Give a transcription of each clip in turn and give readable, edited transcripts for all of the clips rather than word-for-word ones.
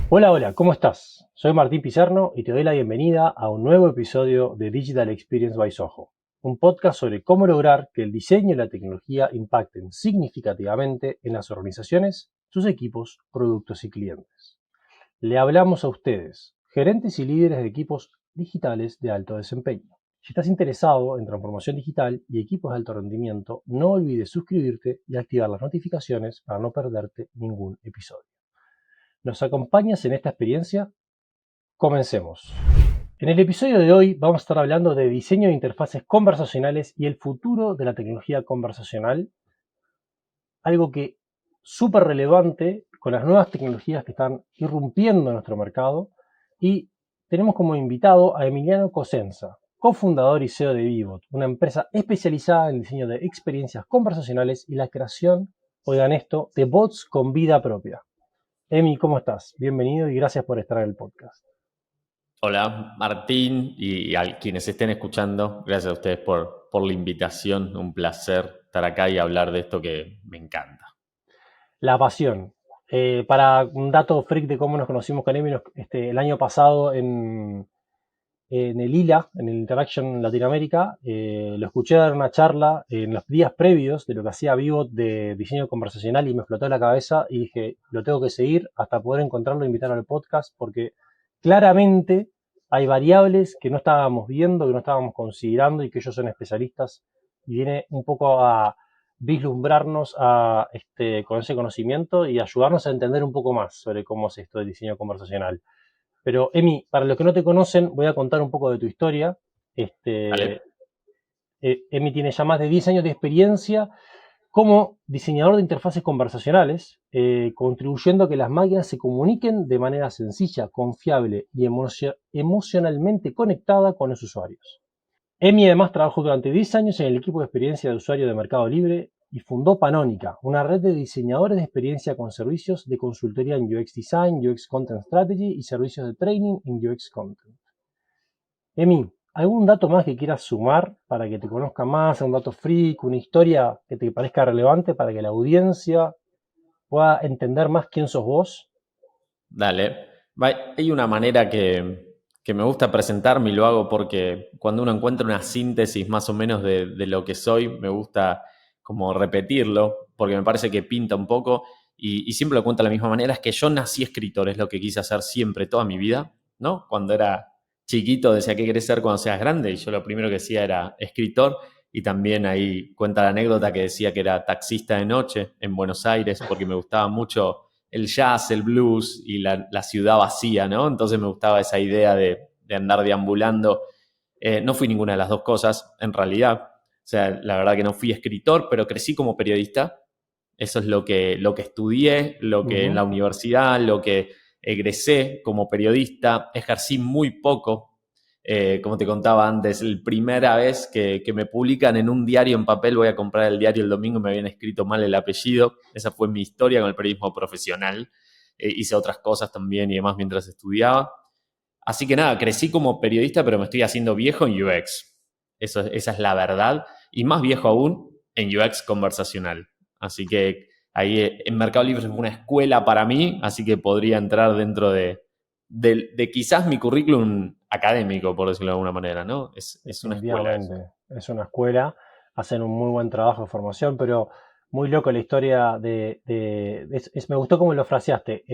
Hola, hola, ¿cómo estás? Soy Martín Pizarno y te doy la bienvenida a un nuevo episodio de Digital Experience by Soho, un podcast sobre cómo lograr que el diseño y la tecnología impacten significativamente en las organizaciones, sus equipos, productos y clientes. Le hablamos a ustedes, gerentes y líderes de equipos digitales de alto desempeño. Si estás interesado en transformación digital y equipos de alto rendimiento, no olvides suscribirte y activar las notificaciones para no perderte ningún episodio. ¿Nos acompañas en esta experiencia? Comencemos. En el episodio de hoy vamos a estar hablando de diseño de interfaces conversacionales y el futuro de la tecnología conversacional, algo que súper relevante con las nuevas tecnologías que están irrumpiendo en nuestro mercado. Y tenemos como invitado a Emiliano Cosenza, cofundador y CEO de Vivot, una empresa especializada en diseño de experiencias conversacionales y la creación, oigan esto, de bots con vida propia. Emi, ¿cómo estás? Bienvenido y gracias por estar en el podcast. Hola Martín y a quienes estén escuchando, gracias a ustedes por la invitación, un placer estar acá y hablar de esto que me encanta. La pasión. Para un dato freak de cómo nos conocimos con Emi, el año pasado en el ILA, en el Interaction Latinoamérica, lo escuché dar una charla en los días previos de lo que hacía Vivo de diseño conversacional y me explotó la cabeza y dije, lo tengo que seguir hasta poder encontrarlo e invitarlo al podcast porque claramente hay variables que no estábamos viendo, que no estábamos considerando y que ellos son especialistas y viene un poco a vislumbrarnos con ese conocimiento y ayudarnos a entender un poco más sobre cómo es esto del diseño conversacional. Pero, Emi, para los que no te conocen, voy a contar un poco de tu historia. Este, ¿Vale? Emi tiene ya más de 10 años de experiencia como diseñador de interfaces conversacionales, contribuyendo a que las máquinas se comuniquen de manera sencilla, confiable y emocionalmente conectada con los usuarios. Emi además trabajó durante 10 años en el equipo de experiencia de usuario de Mercado Libre y fundó Panónica, una red de diseñadores de experiencia con servicios de consultoría en UX Design, UX Content Strategy y servicios de training en UX Content. Emi, ¿algún dato más que quieras sumar para que te conozca más? ¿Un dato freak, una historia que te parezca relevante para que la audiencia pueda entender más quién sos vos? Dale. Hay una manera que me gusta presentarme y lo hago porque cuando uno encuentra una síntesis más o menos de lo que soy, me gusta como repetirlo porque me parece que pinta un poco y siempre lo cuento de la misma manera, es que yo nací escritor, es lo que quise hacer siempre, toda mi vida, ¿no? Cuando era chiquito decía, ¿qué querés ser cuando seas grande? Y yo lo primero que decía era escritor y también ahí cuenta la anécdota que decía que era taxista de noche en Buenos Aires porque me gustaba mucho el jazz, el blues y la ciudad vacía, ¿no? Entonces me gustaba esa idea de andar deambulando. No fui ninguna de las dos cosas, en realidad. O sea, la verdad que no fui escritor, pero crecí como periodista. Eso es lo que estudié, lo que en Ujú. la universidad, lo que egresé como periodista. Ejercí muy poco. Como te contaba antes, la primera vez que me publican en un diario en papel, voy a comprar el diario el domingo, me habían escrito mal el apellido. Esa fue mi historia con el periodismo profesional. Hice otras cosas también y demás mientras estudiaba. Así que nada, crecí como periodista, pero me estoy haciendo viejo en UX. Esa es la verdad. Y más viejo aún en UX conversacional. Así que ahí en Mercado Libre es una escuela para mí, así que podría entrar dentro de quizás mi currículum académico, por decirlo de alguna manera, ¿no? Es una escuela eso. Definitivamente, es una escuela, hacen un muy buen trabajo de formación, pero muy loco la historia me gustó cómo lo fraseaste.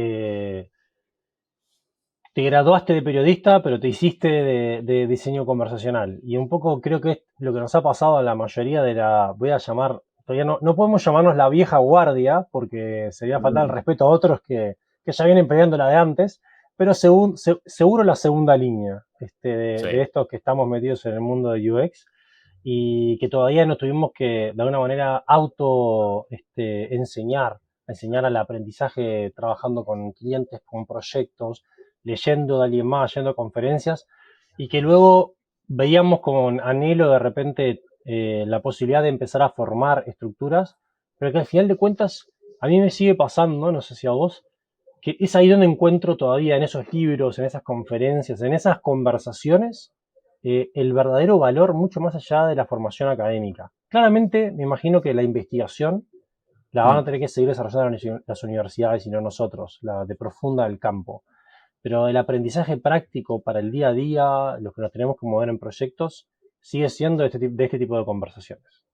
Te graduaste de periodista, pero te hiciste de diseño conversacional. Y un poco creo que es lo que nos ha pasado a la mayoría de voy a llamar, todavía no podemos llamarnos la vieja guardia, porque sería faltar el respeto a otros que ya vienen peleando la de antes, pero seguro la segunda línea Sí. de estos que estamos metidos en el mundo de UX y que todavía nos tuvimos que de alguna manera enseñar al aprendizaje trabajando con clientes, con proyectos, leyendo de alguien más, yendo a conferencias, y que luego veíamos con anhelo de repente la posibilidad de empezar a formar estructuras, pero que al final de cuentas a mí me sigue pasando, no sé si a vos, que es ahí donde encuentro todavía en esos libros, en esas conferencias, en esas conversaciones, el verdadero valor mucho más allá de la formación académica. Claramente, me imagino que la investigación la van a Mm. tener que seguir desarrollando las universidades y no nosotros, la de profunda del campo. pero el aprendizaje práctico para el día a día, los que nos tenemos que mover en proyectos, sigue siendo de este tipo de conversaciones.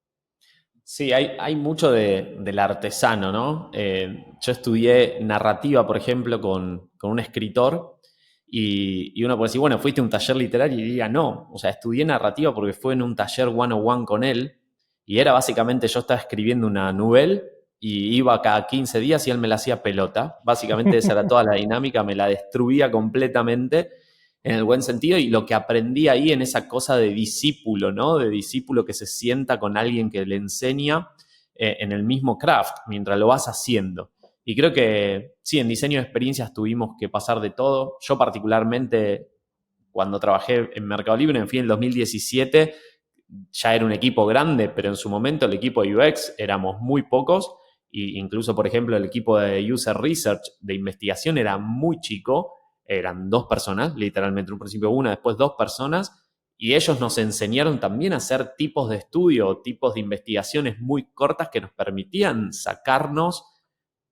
Sí, hay mucho del artesano, ¿no? Yo estudié narrativa, por ejemplo, con un escritor y uno puede decir, bueno, ¿fuiste a un taller literario? Y diría, no, o sea, estudié narrativa porque fue en un taller one-on-one con él y era básicamente, yo estaba escribiendo una novela y iba cada 15 días y él me la hacía pelota. Básicamente esa era toda la dinámica, me la destruía completamente en el buen sentido, y lo que aprendí ahí en esa cosa de discípulo, ¿no? De discípulo que se sienta con alguien que le enseña en el mismo craft, mientras lo vas haciendo. Y creo que sí, en diseño de experiencias tuvimos que pasar de todo. Yo particularmente, cuando trabajé en Mercado Libre, en fin, en el 2017, ya era un equipo grande, pero en su momento el equipo de UX éramos muy pocos, e incluso, por ejemplo, el equipo de User Research, de investigación, era muy chico, eran 2 personas, literalmente, en un principio una, después 2 personas, y ellos nos enseñaron también a hacer tipos de estudio, tipos de investigaciones muy cortas que nos permitían sacarnos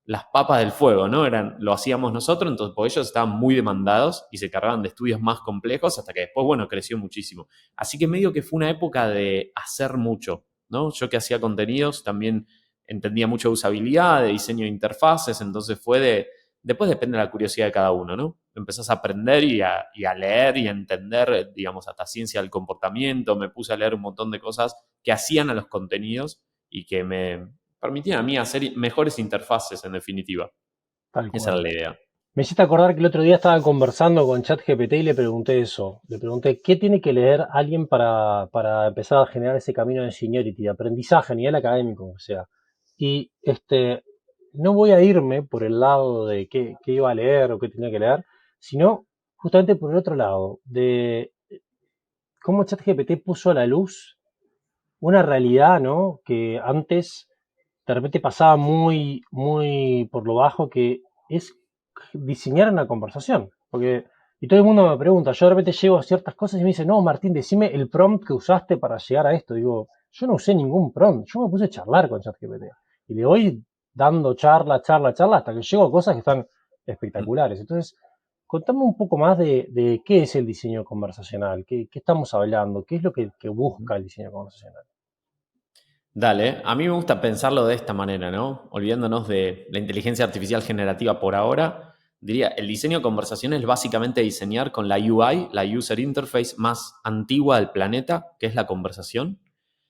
las papas del fuego, ¿no? Lo hacíamos nosotros, entonces porque ellos estaban muy demandados y se cargaban de estudios más complejos hasta que después, bueno, creció muchísimo. Así que medio que fue una época de hacer mucho, ¿no? Yo que hacía contenidos también entendía mucho de usabilidad, de diseño de interfaces, entonces después depende de la curiosidad de cada uno, ¿no? Empezás a aprender y a leer y a entender, digamos, hasta ciencia del comportamiento, me puse a leer un montón de cosas que hacían a los contenidos y que me permitían a mí hacer mejores interfaces, en definitiva. Tal Esa era cual. la idea. Me hiciste acordar que el otro día estaba conversando con ChatGPT y le pregunté eso. Le pregunté, ¿qué tiene que leer alguien para empezar a generar ese camino de seniority, de aprendizaje a nivel académico, o sea? Y no voy a irme por el lado de qué iba a leer o qué tenía que leer, sino justamente por el otro lado, de cómo ChatGPT puso a la luz una realidad, ¿no? Que antes de repente pasaba muy, muy por lo bajo, que es diseñar una conversación. Y todo el mundo me pregunta, yo de repente llego a ciertas cosas y me dice, no, Martín, decime el prompt que usaste para llegar a esto. Digo, yo no usé ningún prompt, yo me puse a charlar con ChatGPT. Y le voy dando charla, charla, charla, hasta que llego a cosas que están espectaculares. Entonces, contame un poco más de qué es el diseño conversacional, qué estamos hablando, qué es lo que busca el diseño conversacional. Dale, a mí me gusta pensarlo de esta manera, ¿no? Olvidándonos de la inteligencia artificial generativa por ahora, diría, el diseño conversacional es básicamente diseñar con la UI, la User Interface más antigua del planeta, que es la conversación.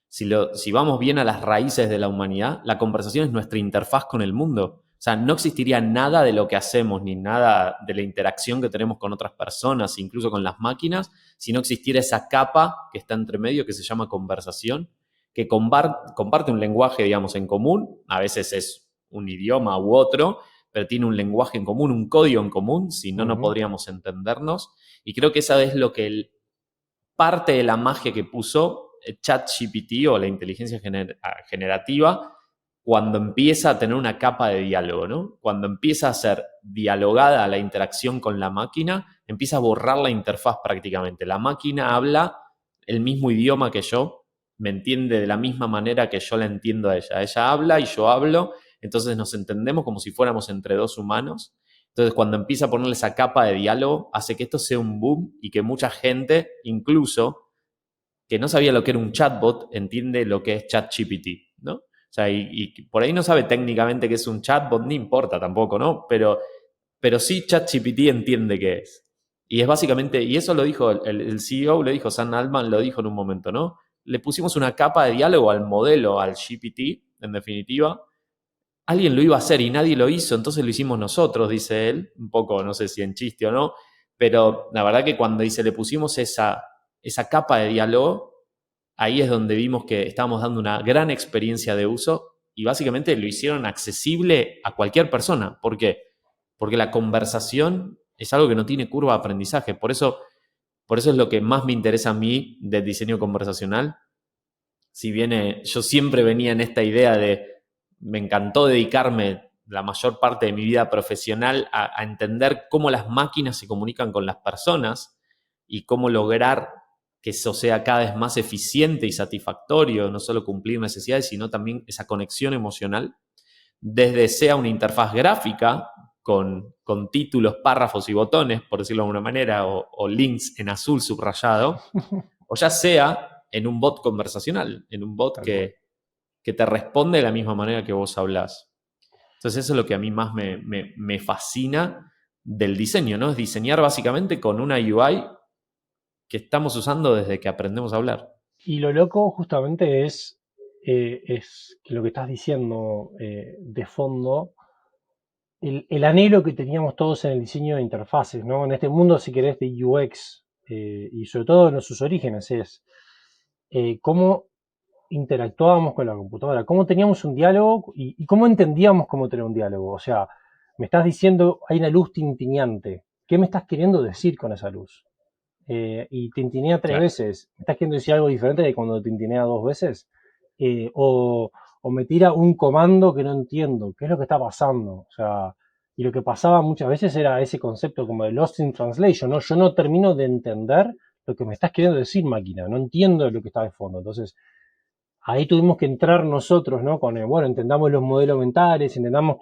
Si vamos bien a las raíces de la humanidad, la conversación es nuestra interfaz con el mundo. O sea, no existiría nada de lo que hacemos, ni nada de la interacción que tenemos con otras personas, incluso con las máquinas, si no existiera esa capa que está entre medio, que se llama conversación, que comparte un lenguaje, digamos, en común. A veces es un idioma u otro, pero tiene un lenguaje en común, un código en común, si no, no Ujú. podríamos entendernos. Y creo que esa es lo que parte de la magia que puso ChatGPT o la inteligencia generativa cuando empieza a tener una capa de diálogo, ¿no? Cuando empieza a ser dialogada la interacción con la máquina, empieza a borrar la interfaz prácticamente. La máquina habla el mismo idioma que yo, me entiende de la misma manera que yo la entiendo a ella. Ella habla y yo hablo, entonces nos entendemos como si fuéramos entre 2 humanos. Entonces, cuando empieza a ponerle esa capa de diálogo, hace que esto sea un boom y que mucha gente, incluso que no sabía lo que era un chatbot, entiende lo que es ChatGPT, ¿no? O sea, y por ahí no sabe técnicamente qué es un chatbot, ni importa tampoco, ¿no? Pero sí ChatGPT entiende qué es. Y es básicamente, y eso lo dijo el CEO, lo dijo Sam Altman, lo dijo en un momento, ¿no? Le pusimos una capa de diálogo al modelo, al GPT, en definitiva. Alguien lo iba a hacer y nadie lo hizo, entonces lo hicimos nosotros, dice él, un poco, no sé si en chiste o no, pero la verdad que cuando dice le pusimos esa capa de diálogo, ahí es donde vimos que estábamos dando una gran experiencia de uso y básicamente lo hicieron accesible a cualquier persona. ¿Por qué? Porque la conversación es algo que no tiene curva de aprendizaje. Por eso es lo que más me interesa a mí del diseño conversacional. Si bien yo siempre venía en esta idea me encantó dedicarme la mayor parte de mi vida profesional a entender cómo las máquinas se comunican con las personas y cómo lograr que eso sea cada vez más eficiente y satisfactorio, no solo cumplir necesidades, sino también esa conexión emocional, desde sea una interfaz gráfica, con títulos, párrafos y botones, por decirlo de alguna manera, o links en azul subrayado, o ya sea en un bot conversacional, en un bot que te responde de la misma manera que vos hablás. Entonces eso es lo que a mí más me fascina del diseño, ¿no? Es diseñar básicamente con una UI que estamos usando desde que aprendemos a hablar. Y lo loco justamente es que lo que estás diciendo de fondo, el anhelo que teníamos todos en el diseño de interfaces, ¿no? En este mundo, si querés, de UX, y sobre todo en sus orígenes, es cómo interactuábamos con la computadora, cómo teníamos un diálogo y cómo entendíamos cómo tener un diálogo. O sea, me estás diciendo, hay una luz tintineante. ¿Qué me estás queriendo decir con esa luz? Y tintinea 3 veces. ¿Me estás queriendo decir algo diferente de cuando tintinea 2 veces? O me tira un comando que no entiendo. ¿Qué es lo que está pasando? O sea, y lo que pasaba muchas veces era ese concepto como de lost in translation, ¿no? Yo no termino de entender lo que me estás queriendo decir, máquina. No entiendo lo que está de fondo. Entonces, ahí tuvimos que entrar nosotros, ¿no? Bueno, entendamos los modelos mentales, entendamos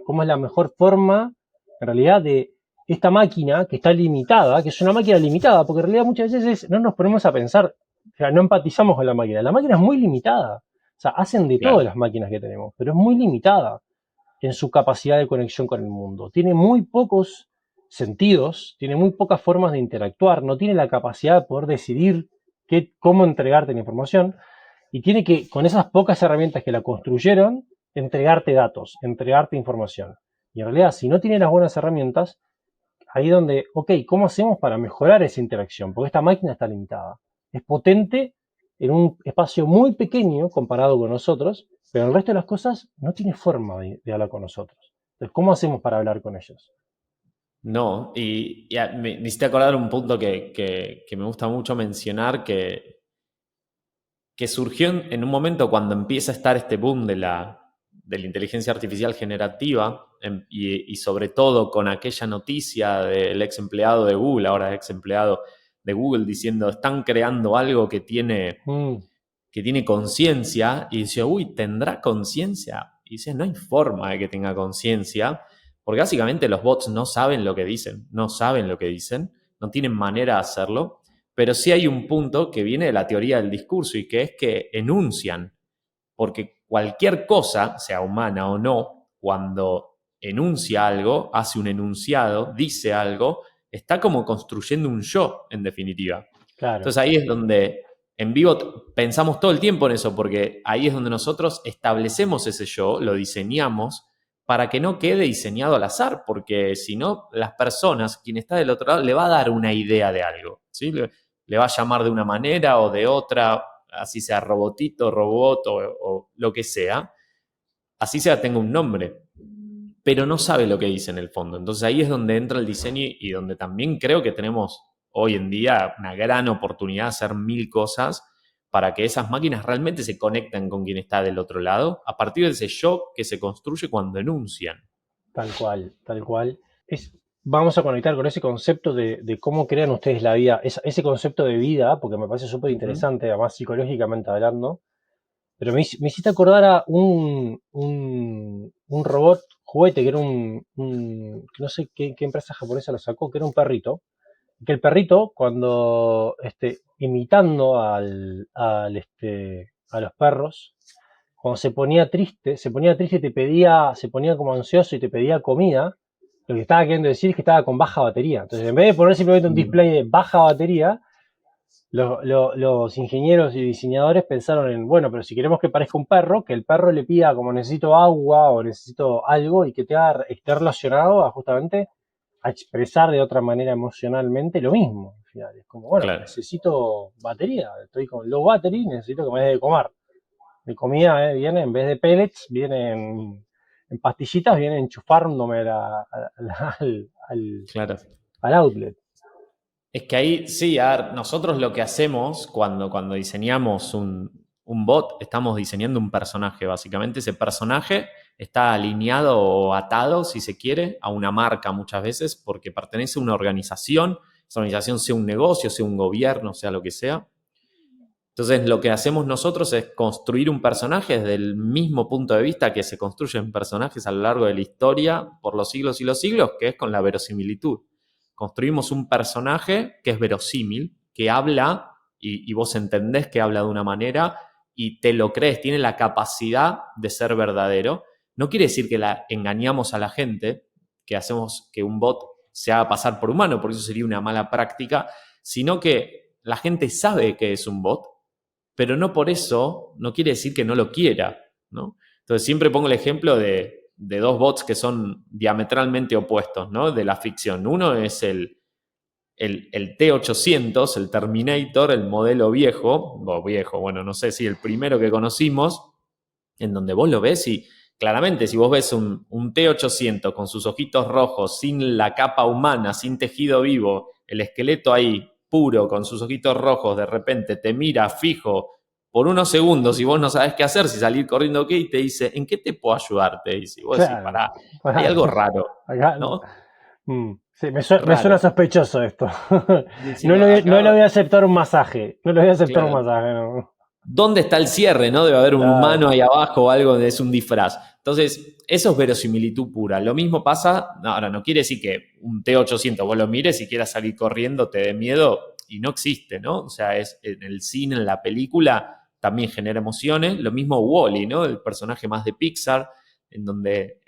cómo es la mejor forma, en realidad, de esta máquina que está limitada, que es una máquina limitada, porque en realidad muchas veces no nos ponemos a pensar, o sea, no empatizamos con la máquina. La máquina es muy limitada. O sea, hacen de todo las máquinas que tenemos, pero es muy limitada en su capacidad de conexión con el mundo. Tiene muy pocos sentidos, tiene muy pocas formas de interactuar, no tiene la capacidad de poder decidir cómo entregarte la información y tiene que, con esas pocas herramientas que la construyeron, entregarte datos, entregarte información. Y en realidad, si no tiene las buenas herramientas, ahí donde, ok, ¿cómo hacemos para mejorar esa interacción? Porque esta máquina está limitada. Es potente en un espacio muy pequeño comparado con nosotros, pero el resto de las cosas no tiene forma de hablar con nosotros. Entonces, ¿cómo hacemos para hablar con ellos? No, y me hiciste acordar un punto que me gusta mucho mencionar, que surgió en un momento cuando empieza a estar este boom de la inteligencia artificial generativa y sobre todo con aquella noticia del ex empleado de Google, ahora ex empleado de Google, diciendo están creando algo que tiene conciencia, y dice, uy, ¿tendrá conciencia? Y dice, no hay forma de que tenga conciencia, porque básicamente los bots no saben lo que dicen, no tienen manera de hacerlo. Pero sí hay un punto que viene de la teoría del discurso y que es que enuncian, porque cualquier cosa, sea humana o no, cuando enuncia algo, hace un enunciado, dice algo, está como construyendo un yo, en definitiva. Claro. Entonces ahí es donde en vivo pensamos todo el tiempo en eso, porque ahí es donde nosotros establecemos ese yo, lo diseñamos, para que no quede diseñado al azar, porque si no, las personas, quien está del otro lado, le va a dar una idea de algo, ¿sí? Le va a llamar de una manera o de otra, así sea robotito, robot o lo que sea, así sea tenga un nombre, pero no sabe lo que dice en el fondo. Entonces ahí es donde entra el diseño y donde también creo que tenemos hoy en día una gran oportunidad de hacer 1000 cosas para que esas máquinas realmente se conecten con quien está del otro lado, a partir de ese yo que se construye cuando enuncian. Tal cual, tal cual. Vamos a conectar con ese concepto de cómo crean ustedes la vida, ese concepto de vida, porque me parece súper interesante, además psicológicamente hablando, pero me hiciste acordar a un robot juguete, que era no sé qué empresa japonesa lo sacó, que era un perrito, que el perrito, cuando, imitando a los perros, cuando se ponía triste y se ponía como ansioso y te pedía comida, lo que estaba queriendo decir es que estaba con baja batería. Entonces, en vez de poner simplemente un display de baja batería, los ingenieros y diseñadores pensaron en, bueno, pero si queremos que parezca un perro, que el perro le pida como necesito agua o necesito algo y que esté relacionado justamente a expresar de otra manera emocionalmente lo mismo. Al final. Es como, bueno, necesito batería, estoy con low battery, necesito que me dé de comer. Mi comida viene, en vez de pellets, viene en pastillitas, viene enchufándome al outlet. Es que ahí, sí, a ver, nosotros lo que hacemos cuando diseñamos un bot, estamos diseñando un personaje, básicamente. Ese personaje está alineado o atado, si se quiere, a una marca muchas veces, porque pertenece a una organización. Esa organización sea un negocio, sea un gobierno, sea lo que sea. Entonces, lo que hacemos nosotros es construir un personaje desde el mismo punto de vista que se construyen personajes a lo largo de la historia por los siglos y los siglos, que es con la verosimilitud. Construimos un personaje que es verosímil, que habla y vos entendés que habla de una manera y te lo crees, tiene la capacidad de ser verdadero. No quiere decir que engañamos a la gente, que hacemos que un bot se haga pasar por humano, porque eso sería una mala práctica, sino que la gente sabe que es un bot, pero no por eso no quiere decir que no lo quiera, ¿no? Entonces siempre pongo el ejemplo de dos bots que son diametralmente opuestos, ¿no? De la ficción. Uno es el T-800, el Terminator, el modelo viejo, bueno, no sé si el primero que conocimos, en donde vos lo ves y claramente si vos ves un T-800 con sus ojitos rojos, sin la capa humana, sin tejido vivo, el esqueleto ahí puro, con sus ojitos rojos, de repente te mira fijo por unos segundos y vos no sabés qué hacer, si salir corriendo o qué, y te dice, ¿en qué te puedo ayudar? Te dice, y vos decís, Claro. pará, hay algo raro, Acá, ¿no? sí, me suena Raro. sospechoso esto. Decís, No le acá, voy a aceptar un masaje. No le voy a aceptar un claro, masaje, no. ¿dónde está el cierre? ¿No? Debe haber un Claro. humano ahí abajo o algo, es un disfraz. Entonces, eso es verosimilitud pura. Lo mismo pasa, ahora no quiere decir que un T-800 vos lo mires y quieras salir corriendo, te dé miedo, y no existe, ¿no? O sea, es en el cine, en la película, también genera emociones. Lo mismo Wall-E, ¿no? El personaje más de Pixar, en donde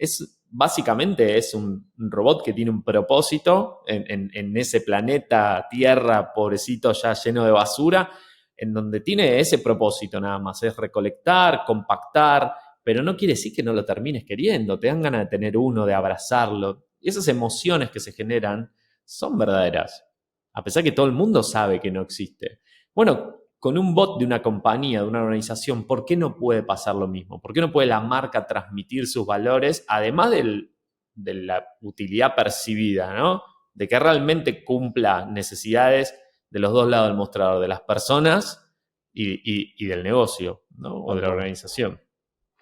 básicamente es un robot que tiene un propósito en ese planeta Tierra, pobrecito, ya lleno de basura, en donde tiene ese propósito nada más, es recolectar, compactar, pero no quiere decir que no lo termines queriendo, te dan ganas de tener uno, de abrazarlo. Y esas emociones que se generan son verdaderas, a pesar que todo el mundo sabe que no existe. Bueno, con un bot de una compañía, de una organización, ¿por qué no puede pasar lo mismo? ¿Por qué no puede la marca transmitir sus valores, además de la utilidad percibida, ¿no? De que realmente cumpla necesidades de los dos lados del mostrador, de las personas y del negocio, ¿no? O de la organización.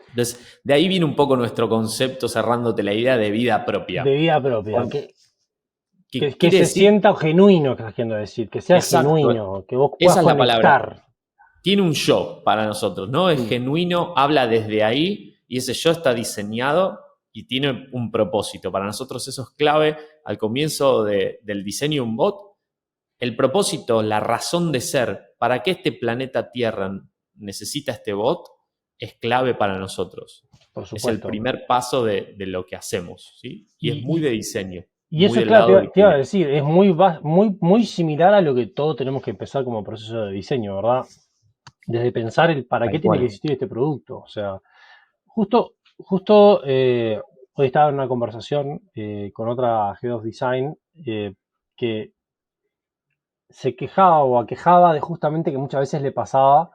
Entonces, de ahí viene un poco nuestro concepto, cerrándote la idea de vida propia. De vida propia. ¿Qué Que quiere se decir? sienta genuino, que estás queriendo decir. Que sea Exacto, genuino. Que vos puedas esa es la palabra. conectar. Tiene un yo para nosotros, ¿no? Es genuino, habla desde ahí y ese yo está diseñado y tiene un propósito. Para nosotros eso es clave. Al comienzo del diseño de un bot, el propósito, la razón de ser, para qué este planeta Tierra necesita este bot, es clave para nosotros. Por Es el supuesto. primer paso de lo que hacemos, ¿sí? Y es muy de diseño, Y muy eso es del claro, lado del te iba a cliente. decir, es muy similar a lo que todos tenemos que empezar como proceso de diseño, ¿verdad? Desde pensar el para qué Tal tiene que cual. existir este producto. O sea, justo hoy estaba en una conversación con otra Head of Design que se quejaba o aquejaba de justamente que muchas veces le pasaba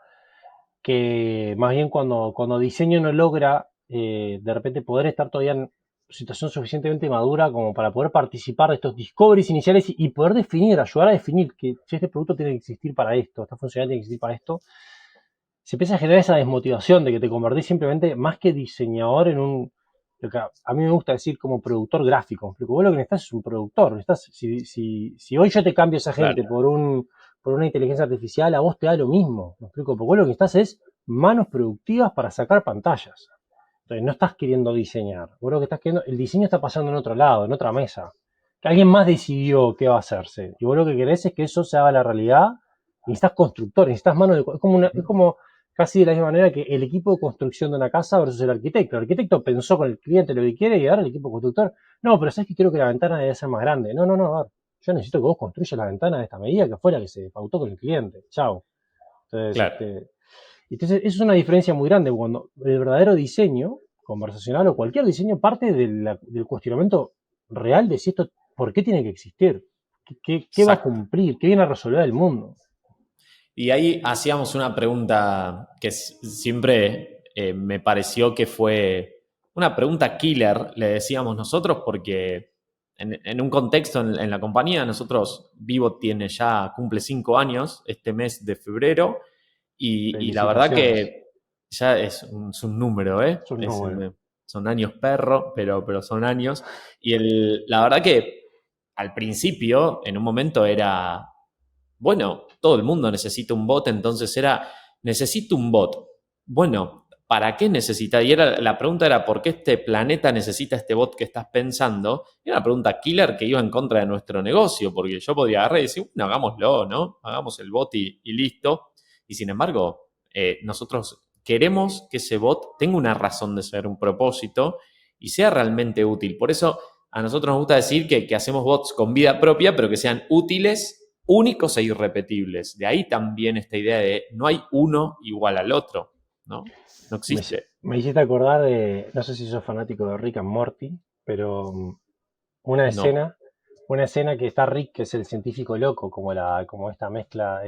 que más bien cuando diseño no logra de repente poder estar todavía en situación suficientemente madura como para poder participar de estos discoveries iniciales y poder definir, ayudar a definir que si este producto tiene que existir para esto, esta funcionalidad tiene que existir para esto, se empieza a generar esa desmotivación de que te convertís simplemente más que diseñador en lo que a mí me gusta decir como productor gráfico. Porque vos lo que necesitas es un productor. Si hoy yo te cambio esa gente Claro. por una inteligencia artificial, a vos te da lo mismo. ¿Me explico? Porque vos lo que necesitas es manos productivas para sacar pantallas. Entonces no estás queriendo diseñar. Vos lo que estás queriendo, el diseño está pasando en otro lado, en otra mesa. Que alguien más decidió qué va a hacerse. Y vos lo que querés es que eso se haga la realidad. Necesitas constructores, necesitas manos de. Es como casi de la misma manera que el equipo de construcción de una casa versus el arquitecto. El arquitecto pensó con el cliente lo que quiere y ahora el equipo constructor. No, pero sabes que quiero que la ventana debe ser más grande. No, a ver, yo necesito que vos construyas la ventana de esta medida que fue la que se pautó con el cliente. Chao. Entonces, Claro. eso es una diferencia muy grande cuando el verdadero diseño conversacional o cualquier diseño parte del cuestionamiento real de si esto, ¿por qué tiene que existir? ¿Qué va a Exacto. cumplir? ¿Qué viene a resolver el mundo? Y ahí hacíamos una pregunta que siempre me pareció que fue una pregunta killer, le decíamos nosotros, porque en un contexto en la compañía, nosotros, Vivo cumple 5 años este mes de febrero, y la verdad Felicitaciones. que ya es un número, ¿eh? Es un número. Son años perro, pero son años. Y la verdad que al principio, en un momento era, bueno, todo el mundo necesita un bot, entonces necesito un bot. Bueno, ¿para qué necesita? Y la pregunta era, ¿por qué este planeta necesita este bot que estás pensando? Era una pregunta killer que iba en contra de nuestro negocio, porque yo podía agarrar y decir, bueno, hagámoslo, ¿no? Hagamos el bot y listo. Y sin embargo, nosotros queremos que ese bot tenga una razón de ser, un propósito y sea realmente útil. Por eso a nosotros nos gusta decir que hacemos bots con vida propia, pero que sean útiles, únicos e irrepetibles. De ahí también esta idea de no hay uno igual al otro, ¿no? No Me, existe. me hiciste acordar de, no sé si sos fanático de Rick and Morty, pero una No. escena, una escena que está Rick, que es el científico loco, como esta mezcla,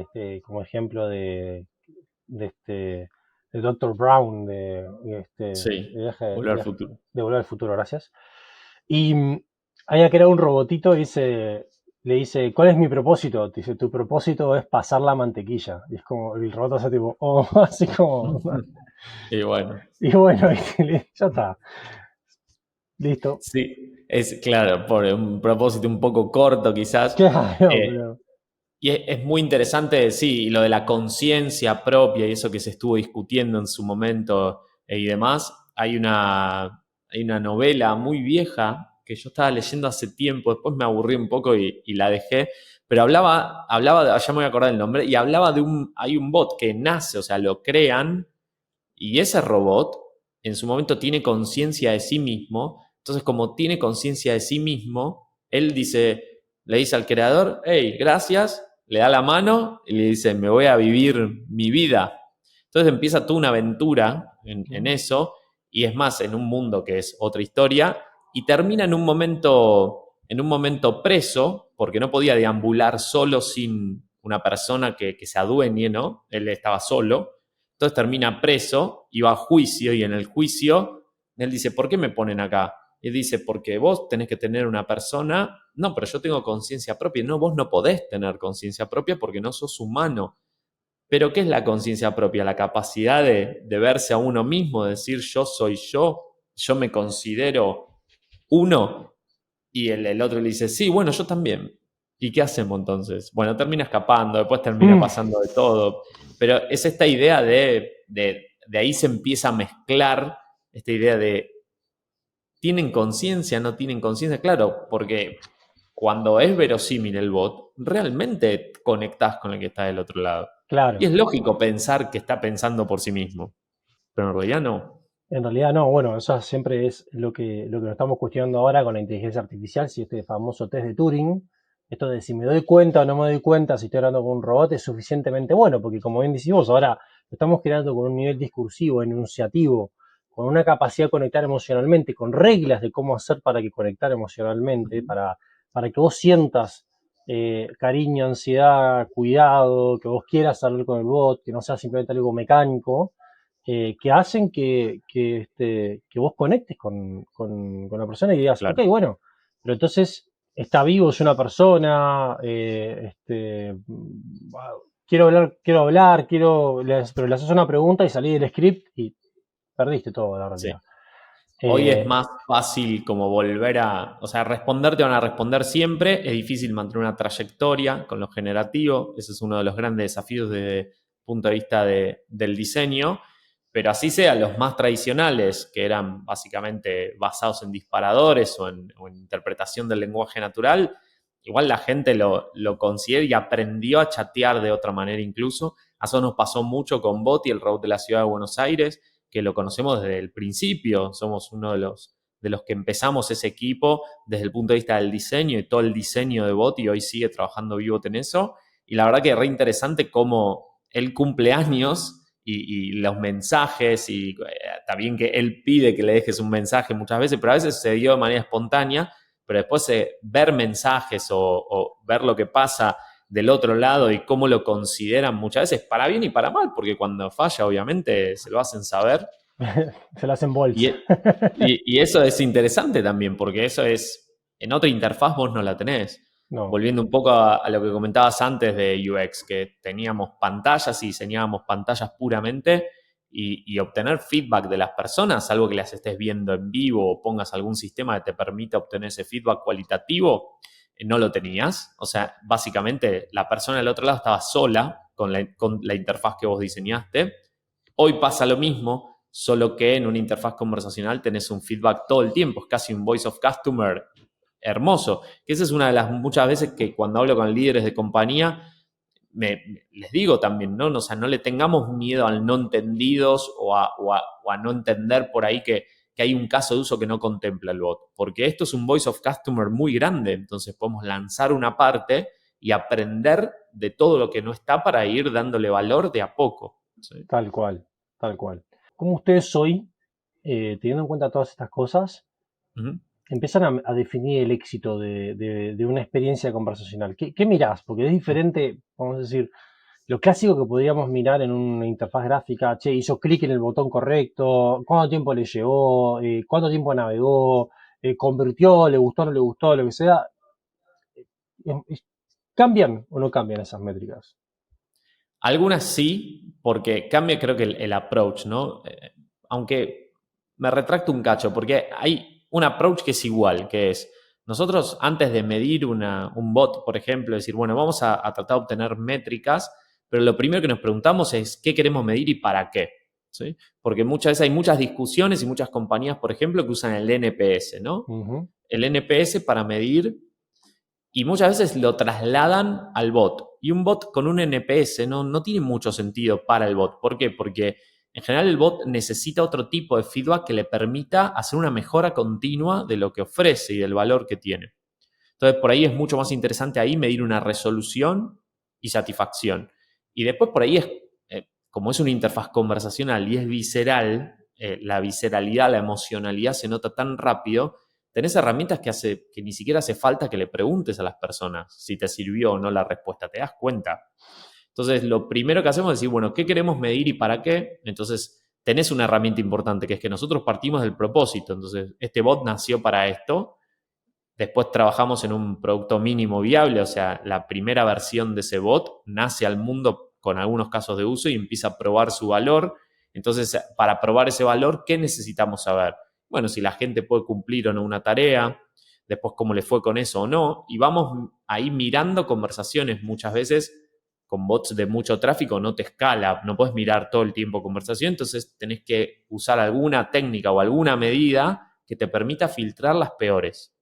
como ejemplo de de Dr. Brown, Sí. Volver al futuro. de Volver al Futuro, gracias. Y había creado un robotito y le dice, ¿cuál es mi propósito? Dice, tu propósito es pasar la mantequilla. Y es como, el robot hace tipo, oh, así como, Y bueno. y bueno, ya está, listo. Sí, es claro, por un propósito un poco corto quizás. Claro, Eh, pero y es muy interesante, sí, y lo de la conciencia propia y eso que se estuvo discutiendo en su momento y demás. Hay una novela muy vieja que yo estaba leyendo hace tiempo, después me aburrí un poco y la dejé, pero ya me voy a acordar el nombre, y hablaba hay un bot que nace, o sea, lo crean, y ese robot en su momento tiene conciencia de sí mismo. Entonces, como tiene conciencia de sí mismo, él le dice al creador, hey, gracias, le da la mano y le dice, me voy a vivir mi vida. Entonces empieza toda una aventura en eso, y es más, en un mundo que es otra historia, y termina en un momento preso, porque no podía deambular solo sin una persona que se adueñe, ¿no? Él estaba solo. Entonces termina preso y va a juicio, y en el juicio él dice, ¿por qué me ponen acá? Y él dice, porque vos tenés que tener una persona. No, pero yo tengo conciencia propia. No, vos no podés tener conciencia propia porque no sos humano. Pero ¿qué es la conciencia propia? La capacidad de verse a uno mismo, de decir yo soy yo me considero uno. Y el otro le dice, sí, bueno, yo también. ¿Y qué hacemos entonces? Bueno, termina escapando, después termina pasando de todo. Pero es esta idea de ahí se empieza a mezclar esta idea de, ¿tienen conciencia? ¿No tienen conciencia? Claro, porque cuando es verosímil el bot, realmente conectás con el que está del otro lado. Y claro. es lógico pensar que está pensando por sí mismo, pero en realidad no. En realidad no, bueno, eso siempre es lo que nos estamos cuestionando ahora con la inteligencia artificial, si este famoso test de Turing, esto de si me doy cuenta o no me doy cuenta si estoy hablando con un robot es suficientemente bueno, porque como bien decimos, ahora lo estamos creando con un nivel discursivo, enunciativo, con una capacidad de conectar emocionalmente, con reglas de cómo hacer para que conectar emocionalmente, para que vos sientas cariño, ansiedad, cuidado, que vos quieras hablar con el bot, que no sea simplemente algo mecánico que hacen que vos conectes con la persona y digas, ok, Claro. bueno, pero entonces está vivo, es una persona, pero le haces una pregunta y salí del script y perdiste todo, la Sí. realidad. Hoy es Eh, más fácil como o sea, responder te van a responder siempre, es difícil mantener una trayectoria con lo generativo, ese es uno de los grandes desafíos desde el punto de vista del diseño, pero así sea, los más tradicionales, que eran básicamente basados en disparadores o en interpretación del lenguaje natural, igual la gente lo considera y aprendió a chatear de otra manera incluso. A eso nos pasó mucho con Boti, el route de la ciudad de Buenos Aires, que lo conocemos desde el principio, somos uno de los que empezamos ese equipo desde el punto de vista del diseño y todo el diseño de Bot, y hoy sigue trabajando Vivot en eso. Y la verdad que es re interesante cómo él cumple años y los mensajes, y también que él pide que le dejes un mensaje muchas veces, pero a veces se dio de manera espontánea, pero después ver mensajes o ver lo que pasa del otro lado y cómo lo consideran muchas veces para bien y para mal, porque cuando falla obviamente se lo hacen saber. Se lo hacen bols. Y, y eso es interesante también, porque eso es, en otra interfaz vos no la tenés. No, Volviendo un poco a lo que comentabas antes de UX, que teníamos pantallas y diseñábamos pantallas puramente, y obtener feedback de las personas, algo que las estés viendo en vivo o pongas algún sistema que te permita obtener ese feedback cualitativo, no lo tenías. O sea, básicamente la persona del otro lado estaba sola con la interfaz que vos diseñaste. Hoy pasa lo mismo, solo que en una interfaz conversacional tenés un feedback todo el tiempo, es casi un voice of customer hermoso. Que esa es una de las muchas veces que cuando hablo con líderes de compañía, les digo también, ¿no? O sea, no le tengamos miedo al no entendidos o a no entender por ahí que hay un caso de uso que no contempla el bot, porque esto es un voice of customer muy grande, entonces podemos lanzar una parte y aprender de todo lo que no está para ir dándole valor de a poco. ¿Sí? Tal cual, tal cual. ¿Cómo ustedes hoy, teniendo en cuenta todas estas cosas, Uh-huh. empiezan a definir el éxito de una experiencia conversacional? ¿Qué mirás? Porque es diferente, vamos a decir, lo clásico que podríamos mirar en una interfaz gráfica, che, hizo clic en el botón correcto, cuánto tiempo le llevó, cuánto tiempo navegó, convirtió, le gustó, no le gustó, lo que sea. ¿Cambian o no cambian esas métricas? Algunas sí, porque cambia creo que el approach, ¿no? Aunque me retracto un cacho, porque hay un approach que es igual, que es nosotros antes de medir un bot, por ejemplo, decir, bueno, vamos a tratar de obtener métricas, pero lo primero que nos preguntamos es qué queremos medir y para qué. ¿Sí? Porque muchas veces hay muchas discusiones y muchas compañías, por ejemplo, que usan el NPS, ¿no? Ujú. El NPS para medir y muchas veces lo trasladan al bot. Y un bot con un NPS no tiene mucho sentido para el bot. ¿Por qué? Porque en general el bot necesita otro tipo de feedback que le permita hacer una mejora continua de lo que ofrece y del valor que tiene. Entonces, por ahí es mucho más interesante ahí medir una resolución y satisfacción. Y después por ahí es, como es una interfaz conversacional y es visceral, la visceralidad, la emocionalidad se nota tan rápido, tenés herramientas que ni siquiera hace falta que le preguntes a las personas si te sirvió o no la respuesta, te das cuenta. Entonces, lo primero que hacemos es decir, bueno, ¿qué queremos medir y para qué? Entonces, tenés una herramienta importante, que es que nosotros partimos del propósito. Entonces, este bot nació para esto. Después trabajamos en un producto mínimo viable, o sea, la primera versión de ese bot nace al mundo con algunos casos de uso y empieza a probar su valor. Entonces, para probar ese valor, ¿qué necesitamos saber? Bueno, si la gente puede cumplir o no una tarea, después cómo le fue con eso o no, y vamos ahí mirando conversaciones muchas veces con bots de mucho tráfico, no te escala, no puedes mirar todo el tiempo conversación, entonces tenés que usar alguna técnica o alguna medida que te permita filtrar las peores.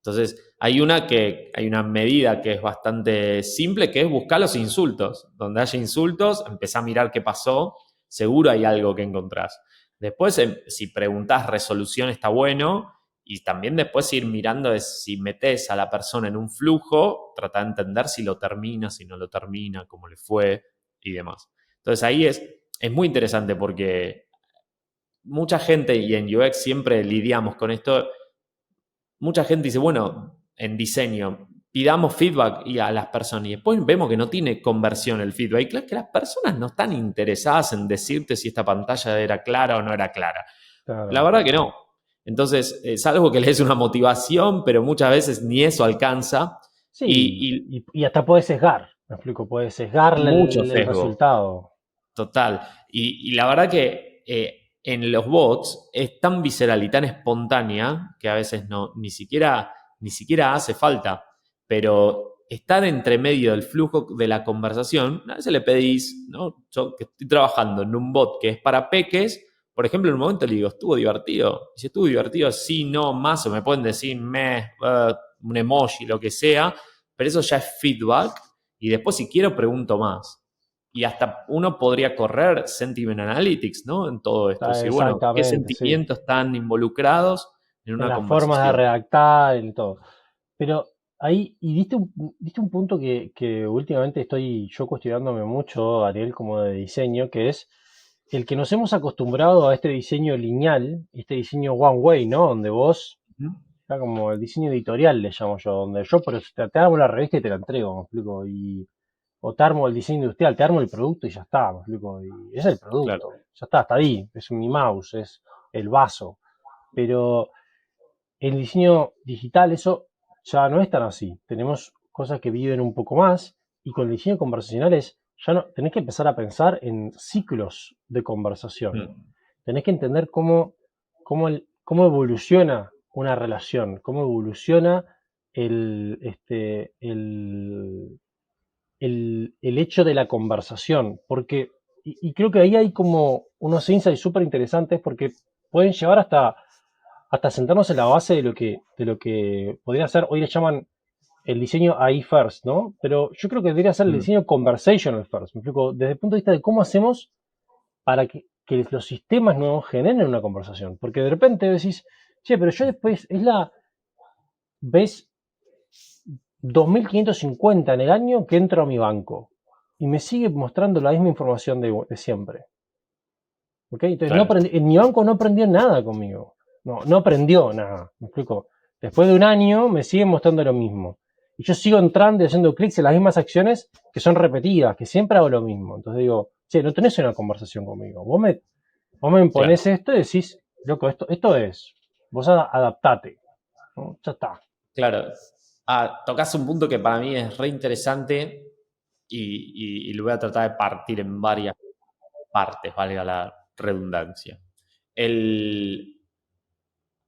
Entonces, hay una medida que es bastante simple, que es buscar los insultos. Donde haya insultos, empezá a mirar qué pasó, seguro hay algo que encontrás. Después, si preguntás resolución, está bueno. Y también después ir mirando si metes a la persona en un flujo, trata de entender si lo termina, si no lo termina, cómo le fue y demás. Entonces ahí es muy interesante porque mucha gente, y en UX siempre lidiamos con esto, mucha gente dice, bueno, en diseño, pidamos feedback y a las personas y después vemos que no tiene conversión el feedback. Y claro que las personas no están interesadas en decirte si esta pantalla era clara o no era clara. La Claro. verdad que no. Entonces, es algo que le es una motivación, pero muchas veces ni eso alcanza Sí, y y hasta puede sesgar, me explico, puede sesgar mucho el sesgo. resultado. Total. Y la verdad que en los bots es tan visceral y tan espontánea que a veces ni siquiera hace falta. Pero estar entre medio del flujo de la conversación, a veces le pedís, ¿no? Yo que estoy trabajando en un bot que es para peques, por ejemplo, en un momento le digo, ¿estuvo divertido? Y si estuvo divertido, sí, no, más, o me pueden decir, un emoji, lo que sea, pero eso ya es feedback. Y después, si quiero, pregunto más. Y hasta uno podría correr sentiment analytics, ¿no? En todo esto. Es decir, bueno, ¿qué Exactamente, sí. sentimientos están involucrados en En una las formas de conversación? redactar, en todo. Pero ahí, y diste un punto que últimamente estoy yo cuestionándome mucho a nivel como de diseño, que es el que nos hemos acostumbrado a este diseño lineal, este diseño one way, ¿no? Donde vos, ¿Mm? ya como el diseño editorial le llamo yo, donde yo pero te armo la revista y te la entrego, me explico, o te armo el diseño industrial, te armo el producto y ya está, me explico, y es el Claro. producto, ya está ahí, es mi mouse, es el vaso, pero el diseño digital eso ya no es tan así, tenemos cosas que viven un poco más y con el diseño conversacional ya no, tenés que empezar a pensar en ciclos de conversación, Mm. tenés que entender cómo evoluciona una relación, cómo evoluciona el, este, el hecho de la conversación, porque, y creo que ahí hay como unos insights súper interesantes porque pueden llevar hasta sentarnos en la base de lo que podría ser, hoy le llaman el diseño AI first, ¿no? Pero yo creo que debería ser el Mm, diseño conversational first, me explico, desde el punto de vista de cómo hacemos para que los sistemas nuevos generen una conversación, porque de repente decís, che, pero yo después, ves 2.550 en el año que entro a mi banco y me sigue mostrando la misma información de siempre. ¿Ok? Entonces, claro, en mi banco no aprendió nada conmigo. No aprendió nada. ¿Me explico? Después de un año me siguen mostrando lo mismo. Y yo sigo entrando y haciendo clics en las mismas acciones que son repetidas, que siempre hago lo mismo. Entonces digo, che, no tenés una conversación conmigo. Vos me claro. imponés esto y decís, loco, esto es. Vos adaptate. ¿No? Ya está. Claro. Tocas un punto que para mí es re interesante y lo voy a tratar de partir en varias partes, valga la redundancia. El,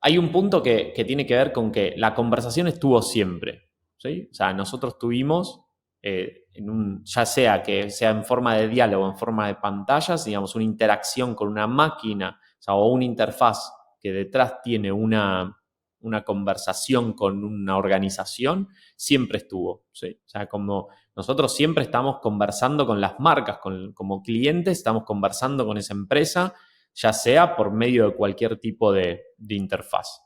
Hay un punto que tiene que ver con que la conversación estuvo siempre, ¿sí? O sea, nosotros tuvimos, ya sea que sea en forma de diálogo, en forma de pantallas, digamos, una interacción con una máquina, o sea, o una interfaz que detrás tiene una conversación con una organización, siempre estuvo, ¿sí? O sea, como nosotros siempre estamos conversando con las marcas, como clientes, estamos conversando con esa empresa, ya sea por medio de cualquier tipo de interfaz.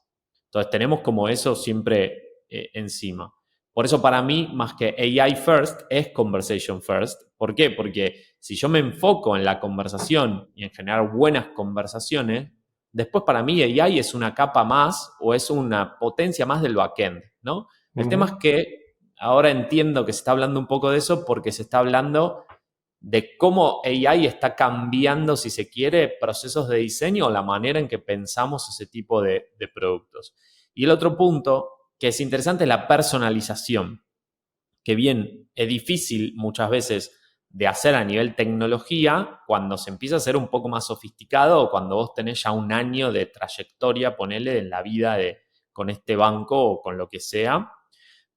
Entonces tenemos como eso siempre encima. Por eso para mí, más que AI first, es conversation first. ¿Por qué? Porque si yo me enfoco en la conversación y en generar buenas conversaciones, después para mí AI es una capa más o es una potencia más del backend, ¿no? El tema es Ujú. que ahora entiendo que se está hablando un poco de eso porque se está hablando de cómo AI está cambiando, si se quiere, procesos de diseño o la manera en que pensamos ese tipo de productos. Y el otro punto que es interesante es la personalización, que bien es difícil muchas veces de hacer a nivel tecnología cuando se empieza a ser un poco más sofisticado o cuando vos tenés ya un año de trayectoria, ponele, en la vida con este banco o con lo que sea,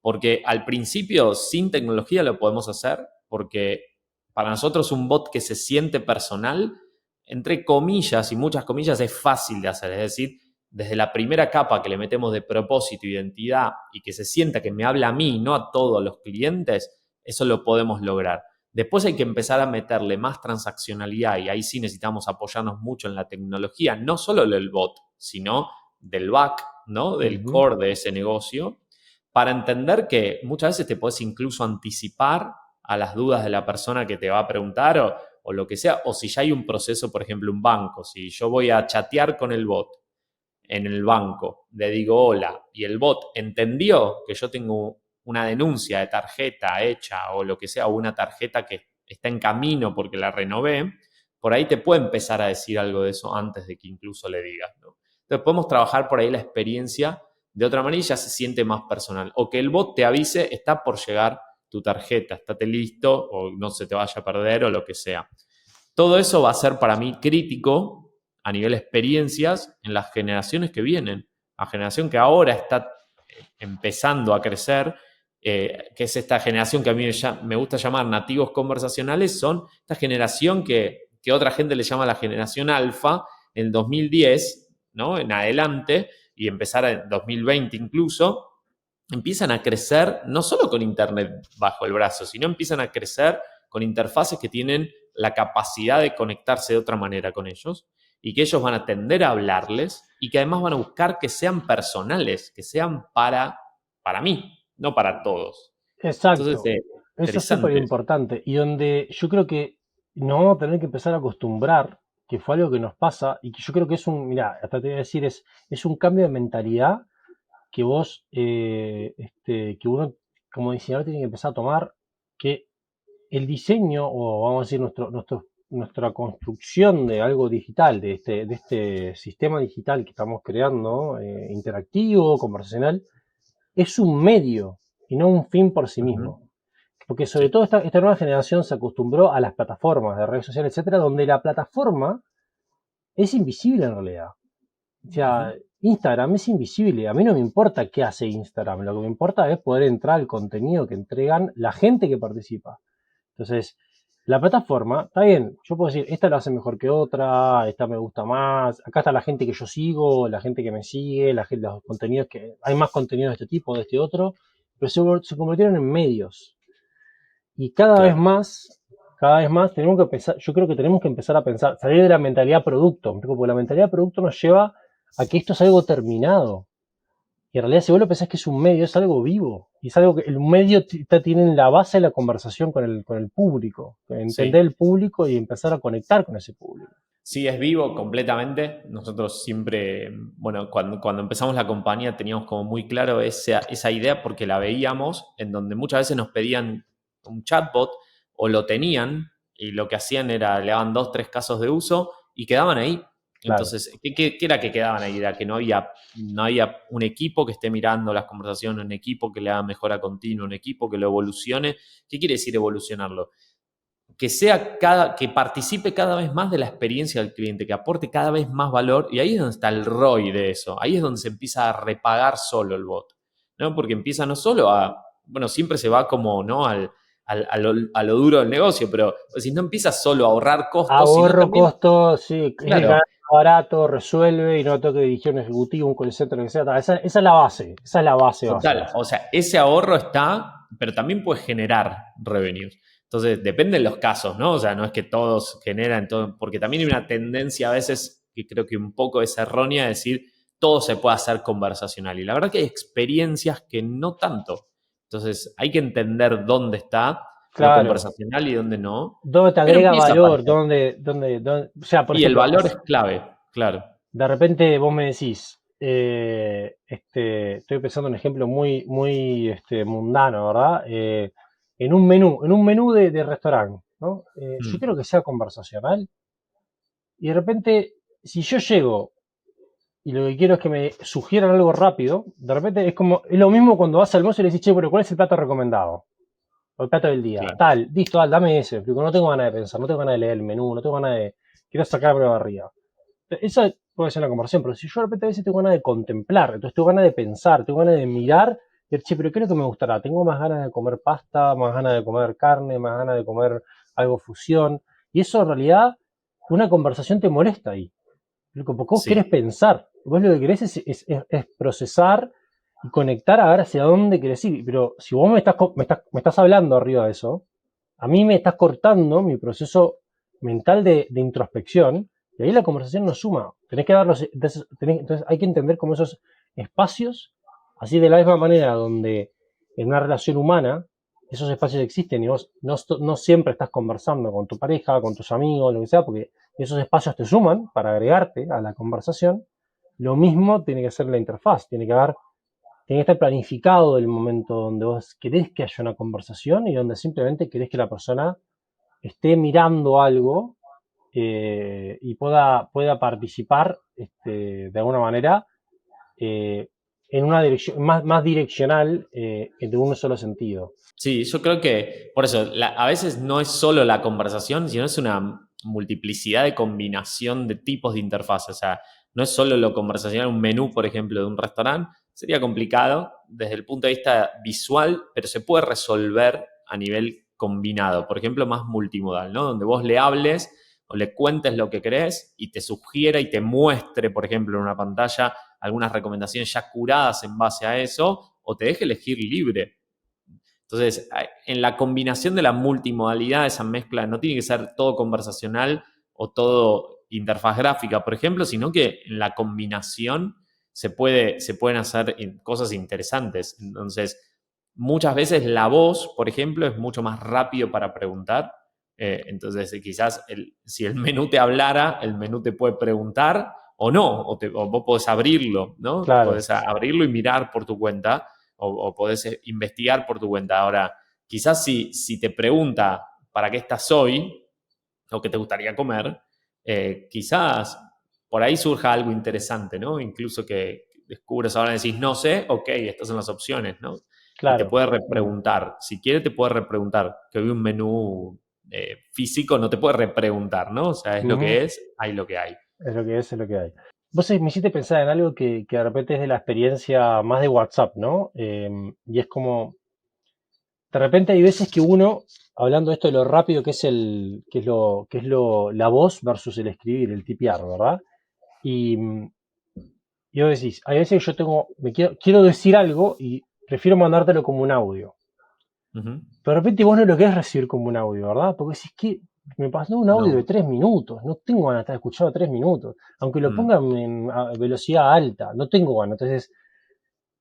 porque al principio sin tecnología lo podemos hacer, porque para nosotros un bot que se siente personal, entre comillas y muchas comillas, es fácil de hacer. Es decir, desde la primera capa que le metemos de propósito, identidad y que se sienta que me habla a mí, no a todos los clientes, eso lo podemos lograr. Después hay que empezar a meterle más transaccionalidad y ahí sí necesitamos apoyarnos mucho en la tecnología, no solo del bot, sino del back, ¿no? Del Ujú. core de ese negocio, para entender que muchas veces te puedes incluso anticipar a las dudas de la persona que te va a preguntar o lo que sea, o si ya hay un proceso, por ejemplo, un banco, si yo voy a chatear con el bot en el banco, le digo hola y el bot entendió que yo tengo una denuncia de tarjeta hecha o lo que sea, o una tarjeta que está en camino porque la renové, por ahí te puede empezar a decir algo de eso antes de que incluso le digas, ¿no? Entonces podemos trabajar por ahí la experiencia de otra manera y ya se siente más personal. O que el bot te avise, está por llegar tu tarjeta, estate listo o no se te vaya a perder o lo que sea. Todo eso va a ser para mí crítico a nivel experiencias en las generaciones que vienen. La generación que ahora está empezando a crecer, que es esta generación que a mí me gusta llamar nativos conversacionales, son esta generación que otra gente le llama la generación alfa, en 2010, ¿no? En adelante, y empezar en 2020 incluso, empiezan a crecer no solo con Internet bajo el brazo, sino empiezan a crecer con interfaces que tienen la capacidad de conectarse de otra manera con ellos y que ellos van a tender a hablarles y que además van a buscar que sean personales, que sean para mí, no para todos. Entonces, Exacto. Eso es súper interesante eso. importante. Y donde yo creo que nos vamos a tener que empezar a acostumbrar, que fue algo que nos pasa, y que yo creo que es mira, hasta te voy a decir, es un cambio de mentalidad que vos, que uno como diseñador tiene que empezar a tomar, que el diseño, o vamos a decir, nuestra construcción de algo digital, de este sistema digital que estamos creando, interactivo, conversacional, es un medio y no un fin por sí Ujú. mismo. Porque sobre Sí. todo esta nueva generación se acostumbró a las plataformas de redes sociales, etcétera, donde la plataforma es invisible en realidad. O sea, Ujú. Instagram es invisible. A mí no me importa qué hace Instagram. Lo que me importa es poder entrar al contenido que entregan la gente que participa. Entonces, la plataforma, está bien, yo puedo decir, esta la hace mejor que otra, esta me gusta más, acá está la gente que yo sigo, la gente que me sigue, la gente, los contenidos que, hay más contenido de este tipo, de este otro, pero se convirtieron en medios. Y Claro. cada vez más tenemos que pensar, yo creo que tenemos que empezar a pensar, salir de la mentalidad producto, porque la mentalidad producto nos lleva a que esto es algo terminado. Y en realidad, si vos lo pensás que es un medio, es algo vivo. Y es algo que el medio tiene la base de la conversación con el público. Entender Sí. el público y empezar a conectar con ese público. Sí, es vivo completamente. Nosotros siempre, bueno, cuando empezamos la compañía teníamos como muy claro esa idea porque la veíamos en donde muchas veces nos pedían un chatbot o lo tenían y lo que hacían era, le daban 2, 3 casos de uso y quedaban ahí. Claro. Entonces, ¿qué era que quedaban ahí? Era que no había un equipo que esté mirando las conversaciones, un equipo que le haga mejora continua, un equipo que lo evolucione. ¿Qué quiere decir evolucionarlo? Que participe cada vez más de la experiencia del cliente, que aporte cada vez más valor, y ahí es donde está el ROI de eso, ahí es donde se empieza a repagar solo el bot, ¿no? Porque empieza no solo bueno, siempre se va como, ¿no? A lo duro del negocio, pero si no empieza solo a ahorrar costos, sino Ahorro, también, costo, sí, es el claro, canal barato, resuelve y no tengo que dirigir un ejecutivo, un call center, lo que sea. Esa es la base, esa es la base, base, total, base. o sea, ese ahorro está, pero también puede generar revenues. Entonces, depende de los casos, ¿no? O sea, no es que todos generan todo, porque también hay una tendencia a veces, que creo que un poco es errónea, de decir todo se puede hacer conversacional. Y la verdad que hay experiencias que no tanto. Entonces, hay que entender dónde está lo Claro. conversacional y dónde no, ¿Dónde te pero agrega empieza a valor? aparecer. O sea, por Y el ejemplo, valor es clave, claro. de repente vos me decís, estoy pensando en un ejemplo muy, muy mundano, ¿verdad? En un menú de restaurante, ¿no? Yo Mm, quiero que sea conversacional y de repente, si yo llego y lo que quiero es que me sugieran algo rápido, de repente es lo mismo cuando vas al mozo y le decís, che, pero ¿cuál es el plato recomendado? O el plato del día. claro. Tal, listo, dame ese. Porque no tengo ganas de pensar, no tengo ganas de leer el menú, no tengo ganas de. Quiero sacarme de arriba. Esa puede ser una conversación, pero si yo de repente a veces tengo ganas de contemplar, entonces tengo ganas de pensar, tengo ganas de mirar, y decir, che, pero ¿qué es lo que me gustará? Tengo más ganas de comer pasta, más ganas de comer carne, más ganas de comer algo fusión. Y eso en realidad, una conversación te molesta ahí. Porque vos querés Sí, pensar, vos lo que querés es procesar y conectar a ver hacia dónde querés ir. Pero si vos me estás hablando arriba de eso, a mí me estás cortando mi proceso mental de introspección y ahí la conversación no suma. Tenés que darlos, entonces hay que entender como esos espacios, así de la misma manera donde en una relación humana esos espacios existen y vos no siempre estás conversando con tu pareja, con tus amigos, lo que sea, porque esos espacios te suman para agregarte a la conversación. Lo mismo tiene que ser la interfaz, tiene que estar planificado el momento donde vos querés que haya una conversación y donde simplemente querés que la persona esté mirando algo y pueda participar de alguna manera eh, en una dirección más direccional de un solo sentido. sí, yo creo que por eso a veces no es solo la conversación, sino es una multiplicidad de combinación de tipos de interfaz. O sea, no es solo lo conversacional, un menú, por ejemplo, de un restaurante. Sería complicado desde el punto de vista visual, pero se puede resolver a nivel combinado. Por ejemplo, más multimodal, ¿no? Donde vos le hables o le cuentes lo que querés y te sugiera y te muestre, por ejemplo, en una pantalla algunas recomendaciones ya curadas en base a eso, o te deje elegir libre. Entonces, en la combinación de la multimodalidad, esa mezcla, no tiene que ser todo conversacional o todo interfaz gráfica, por ejemplo, sino que en la combinación se pueden hacer cosas interesantes. Entonces, muchas veces la voz, por ejemplo, es mucho más rápido para preguntar. Entonces, quizás si el menú te hablara, el menú te puede preguntar o no, o vos podés abrirlo, ¿no? Claro, Podés abrirlo y mirar por tu cuenta o podés investigar por tu cuenta. Ahora, quizás si te pregunta para qué estás hoy o qué te gustaría comer, quizás por ahí surja algo interesante, ¿no? Incluso que descubres ahora y decís, no sé, ok, estas son las opciones, ¿no? Y te claro. puede repreguntar. Si quiere, te puede repreguntar. Que hoy un menú físico no te puede repreguntar, ¿no? O sea, es lo Ujú. que es, hay lo que hay. Es lo que hay. vos me hiciste pensar en algo que de repente es de la experiencia más de WhatsApp, ¿no? Y es como, de repente hay veces que uno, hablando de esto de lo rápido que es la voz versus el escribir, el tipear, ¿verdad? Y, y vos decís, hay veces que yo quiero decir algo y prefiero mandártelo como un audio. Ujú. Pero de repente vos no lo querés recibir como un audio, ¿verdad? Porque decís que me pasó un audio de No. 3 minutos, no tengo ganas de estar escuchando 3 minutos. Aunque lo Mm. pongan en velocidad alta, no tengo ganas. Entonces,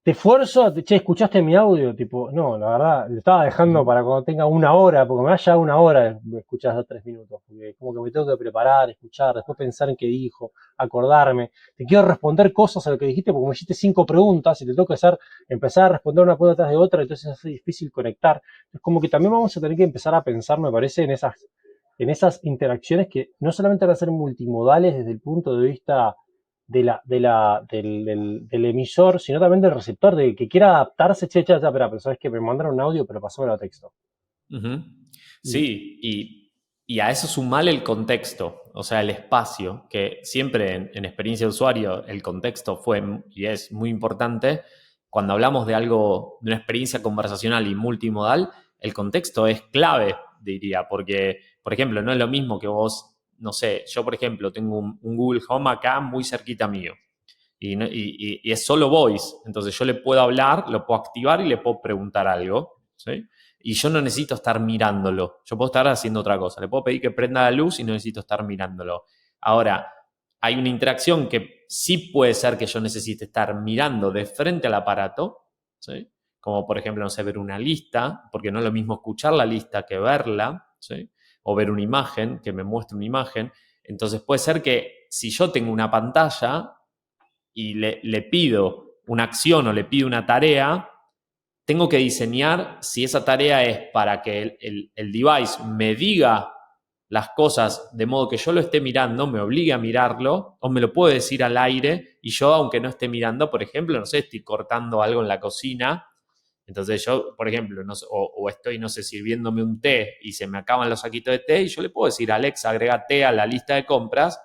te esfuerzo, che, ¿escuchaste mi audio? Tipo, no, la verdad, lo estaba dejando Ujú. para cuando tenga una hora, porque me va a llevar una hora escuchar 2 3 minutos, porque como que me tengo que preparar, escuchar, después pensar en qué dijo, acordarme. Te quiero responder cosas a lo que dijiste, porque me hiciste 5 preguntas y te tengo que empezar a responder una pregunta tras de otra, entonces es difícil conectar. Es como que también vamos a tener que empezar a pensar, me parece, en esas interacciones que no solamente van a ser multimodales desde el punto de vista del emisor, sino también del receptor, de que quiera adaptarse, che, che, espera, pero sabes que me mandaron un audio, pero pasámelo a texto. Ujú. Y Sí, y a eso sumale el contexto, o sea, el espacio, que siempre en experiencia de usuario el contexto fue y es muy importante. Cuando hablamos de algo, de una experiencia conversacional y multimodal, el contexto es clave, diría, porque, por ejemplo, no es lo mismo que vos, no sé, yo, por ejemplo, tengo un Google Home acá muy cerquita mío. Y es solo voice, entonces yo le puedo hablar, lo puedo activar y le puedo preguntar algo, ¿sí? Y yo no necesito estar mirándolo, yo puedo estar haciendo otra cosa, le puedo pedir que prenda la luz y no necesito estar mirándolo. Ahora, hay una interacción que sí puede ser que yo necesite estar mirando de frente al aparato, ¿sí? Como por ejemplo, no sé, ver una lista, porque no es lo mismo escuchar la lista que verla, ¿sí? O ver una imagen, que me muestre una imagen. Entonces puede ser que si yo tengo una pantalla y le pido una acción o le pido una tarea, tengo que diseñar si esa tarea es para que el device me diga las cosas de modo que yo lo esté mirando, me obligue a mirarlo, o me lo puede decir al aire y yo, aunque no esté mirando, por ejemplo, no sé, estoy cortando algo en la cocina, entonces yo, por ejemplo, no sé, o estoy, no sé, sirviéndome un té y se me acaban los saquitos de té y yo le puedo decir, Alexa, agrega té a la lista de compras.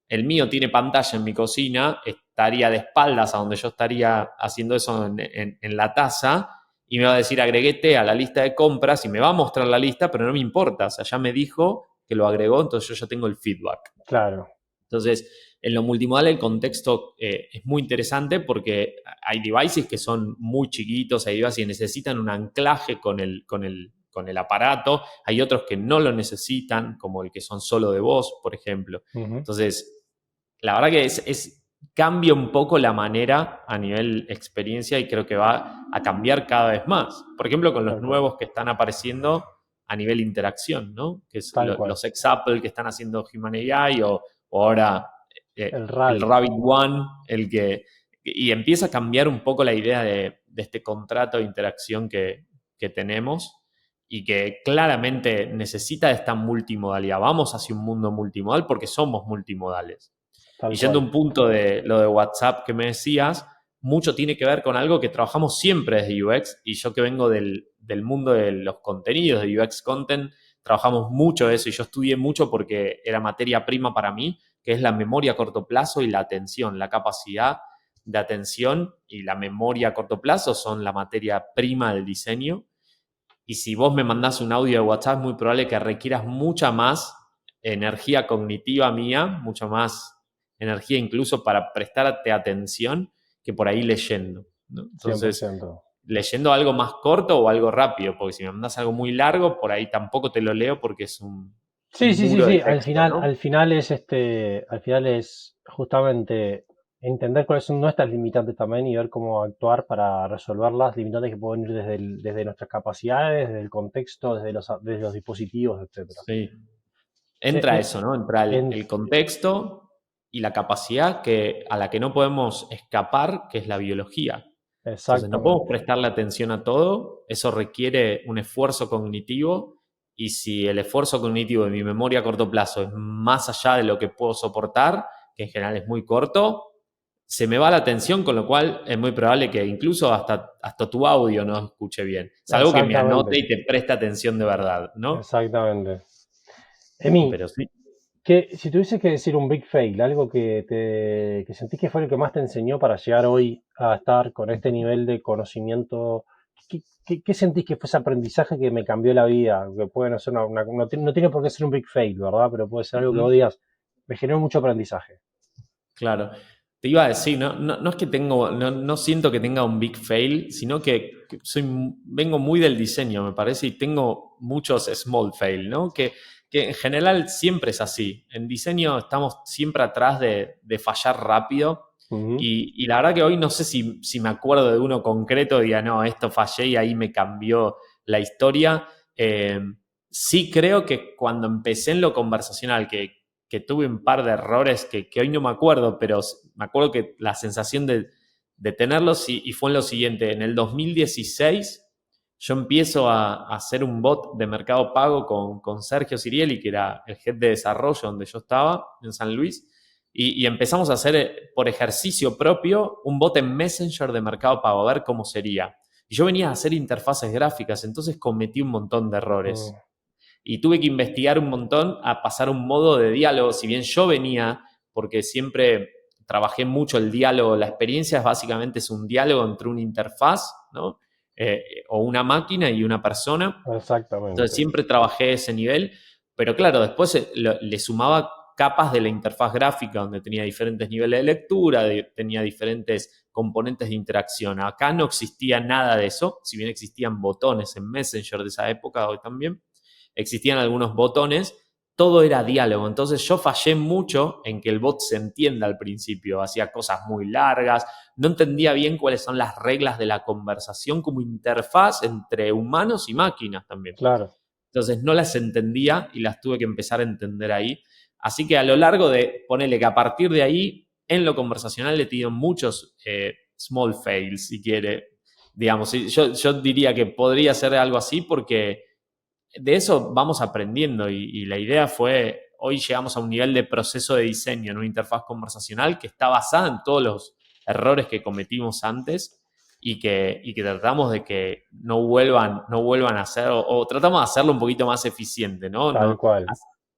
El mío tiene pantalla en mi cocina, estaría de espaldas a donde yo estaría haciendo eso en la taza y me va a decir agregué té a la lista de compras y me va a mostrar la lista, pero no me importa, o sea, ya me dijo que lo agregó, entonces yo ya tengo el feedback. claro, Entonces, en lo multimodal el contexto es muy interesante porque hay devices que son muy chiquitos, hay devices que necesitan un anclaje con el aparato, hay otros que no lo necesitan, como el que son solo de voz, por ejemplo. ujú, Entonces, la verdad que cambia un poco la manera a nivel experiencia y creo que va a cambiar cada vez más. Por ejemplo, con los tal cual, nuevos que están apareciendo a nivel interacción, ¿no? Que es tal cual. los ex-Apple que están haciendo Human AI o ahora El el Rabbit, Rabbit One, y empieza a cambiar un poco la idea de este contrato de interacción que tenemos y que claramente necesita de esta multimodalidad. Vamos hacia un mundo multimodal porque somos multimodales. Y tal yendo a cual. un punto de lo de WhatsApp que me decías, mucho tiene que ver con algo que trabajamos siempre desde UX y yo que vengo del mundo de los contenidos de UX Content, trabajamos mucho de eso y yo estudié mucho porque era materia prima para mí, que es la memoria a corto plazo y la atención, la capacidad de atención y la memoria a corto plazo son la materia prima del diseño. Y si vos me mandás un audio de WhatsApp, es muy probable que requieras mucha más energía cognitiva mía, mucha más energía incluso para prestarte atención que por ahí leyendo, ¿no? cien por Entonces, ciento leyendo algo más corto o algo rápido, porque si me mandas algo muy largo, por ahí tampoco te lo leo porque es Sí, un sí, sí, muro de sí. Al texto, final, ¿no? al final es justamente entender cuáles son nuestras limitantes también y ver cómo actuar para resolver las limitantes que pueden ir desde nuestras capacidades, desde el contexto, desde los dispositivos, etcétera. Sí. Che, Entra eso, ¿no? Entra en- el contexto y la capacidad a la que no podemos escapar, que es la biología. Entonces, no podemos exactamente. prestarle atención a todo, eso requiere un esfuerzo cognitivo y si el esfuerzo cognitivo de mi memoria a corto plazo es más allá de lo que puedo soportar, que en general es muy corto, se me va la atención, con lo cual es muy probable que incluso hasta tu audio no escuche bien. Salvo que me anote Exactamente. y te preste atención de verdad, ¿no? Exactamente. Emi, Pero sí. Si tuviese que decir un big fail, algo que sentís que fue lo que más te enseñó para llegar hoy a estar con este nivel de conocimiento, ¿qué sentís que fue ese aprendizaje que me cambió la vida? Que puede no ser no tiene por qué ser un big fail, ¿verdad? Pero puede ser algo que vos Ujú. digas, me generó mucho aprendizaje. Claro. Te iba a decir, no es que no siento que tenga un big fail, sino que vengo muy del diseño, me parece, y tengo muchos small fail, ¿no? Que en general siempre es así. En diseño estamos siempre atrás de fallar rápido. Ujú. Y la verdad que hoy no sé si me acuerdo de uno concreto, diga, no, esto fallé y ahí me cambió la historia. Eh, sí creo que cuando empecé en lo conversacional, que tuve un par de errores que hoy no me acuerdo, pero me acuerdo que la sensación de tenerlos y fue en lo siguiente. En el 2016 yo empiezo a hacer un bot de Mercado Pago con Sergio Sirieli, que era el head de desarrollo donde yo estaba, en San Luis, y empezamos a hacer por ejercicio propio un bot en Messenger de Mercado Pago, a ver cómo sería. Y yo venía a hacer interfaces gráficas, entonces cometí un montón de Mm, errores y tuve que investigar un montón a pasar un modo de diálogo, si bien yo venía, porque siempre trabajé mucho el diálogo, la experiencia básicamente es un diálogo entre una interfaz, ¿no? O una máquina y una persona. Entonces exactamente. siempre trabajé ese nivel, pero claro, después le sumaba capas de la interfaz gráfica donde tenía diferentes niveles de lectura, tenía diferentes componentes de interacción. Acá no existía nada de eso, si bien existían botones en Messenger de esa época, hoy también, existían algunos botones, todo era diálogo. Entonces yo fallé mucho en que el bot se entienda al principio, hacía cosas muy largas, no entendía bien cuáles son las reglas de la conversación como interfaz entre humanos y máquinas también. Claro. Entonces no las entendía y las tuve que empezar a entender ahí. Así que a lo largo de, ponele que a partir de ahí, en lo conversacional he tenido muchos small fails, si quiere. Digamos, yo diría que podría ser algo así porque de eso vamos aprendiendo y la idea fue, hoy llegamos a un nivel de proceso de diseño en una interfaz conversacional que está basada en todos los errores que cometimos antes y que tratamos de que no vuelvan a hacer o tratamos de hacerlo un poquito más eficiente, ¿no? Tal No cual,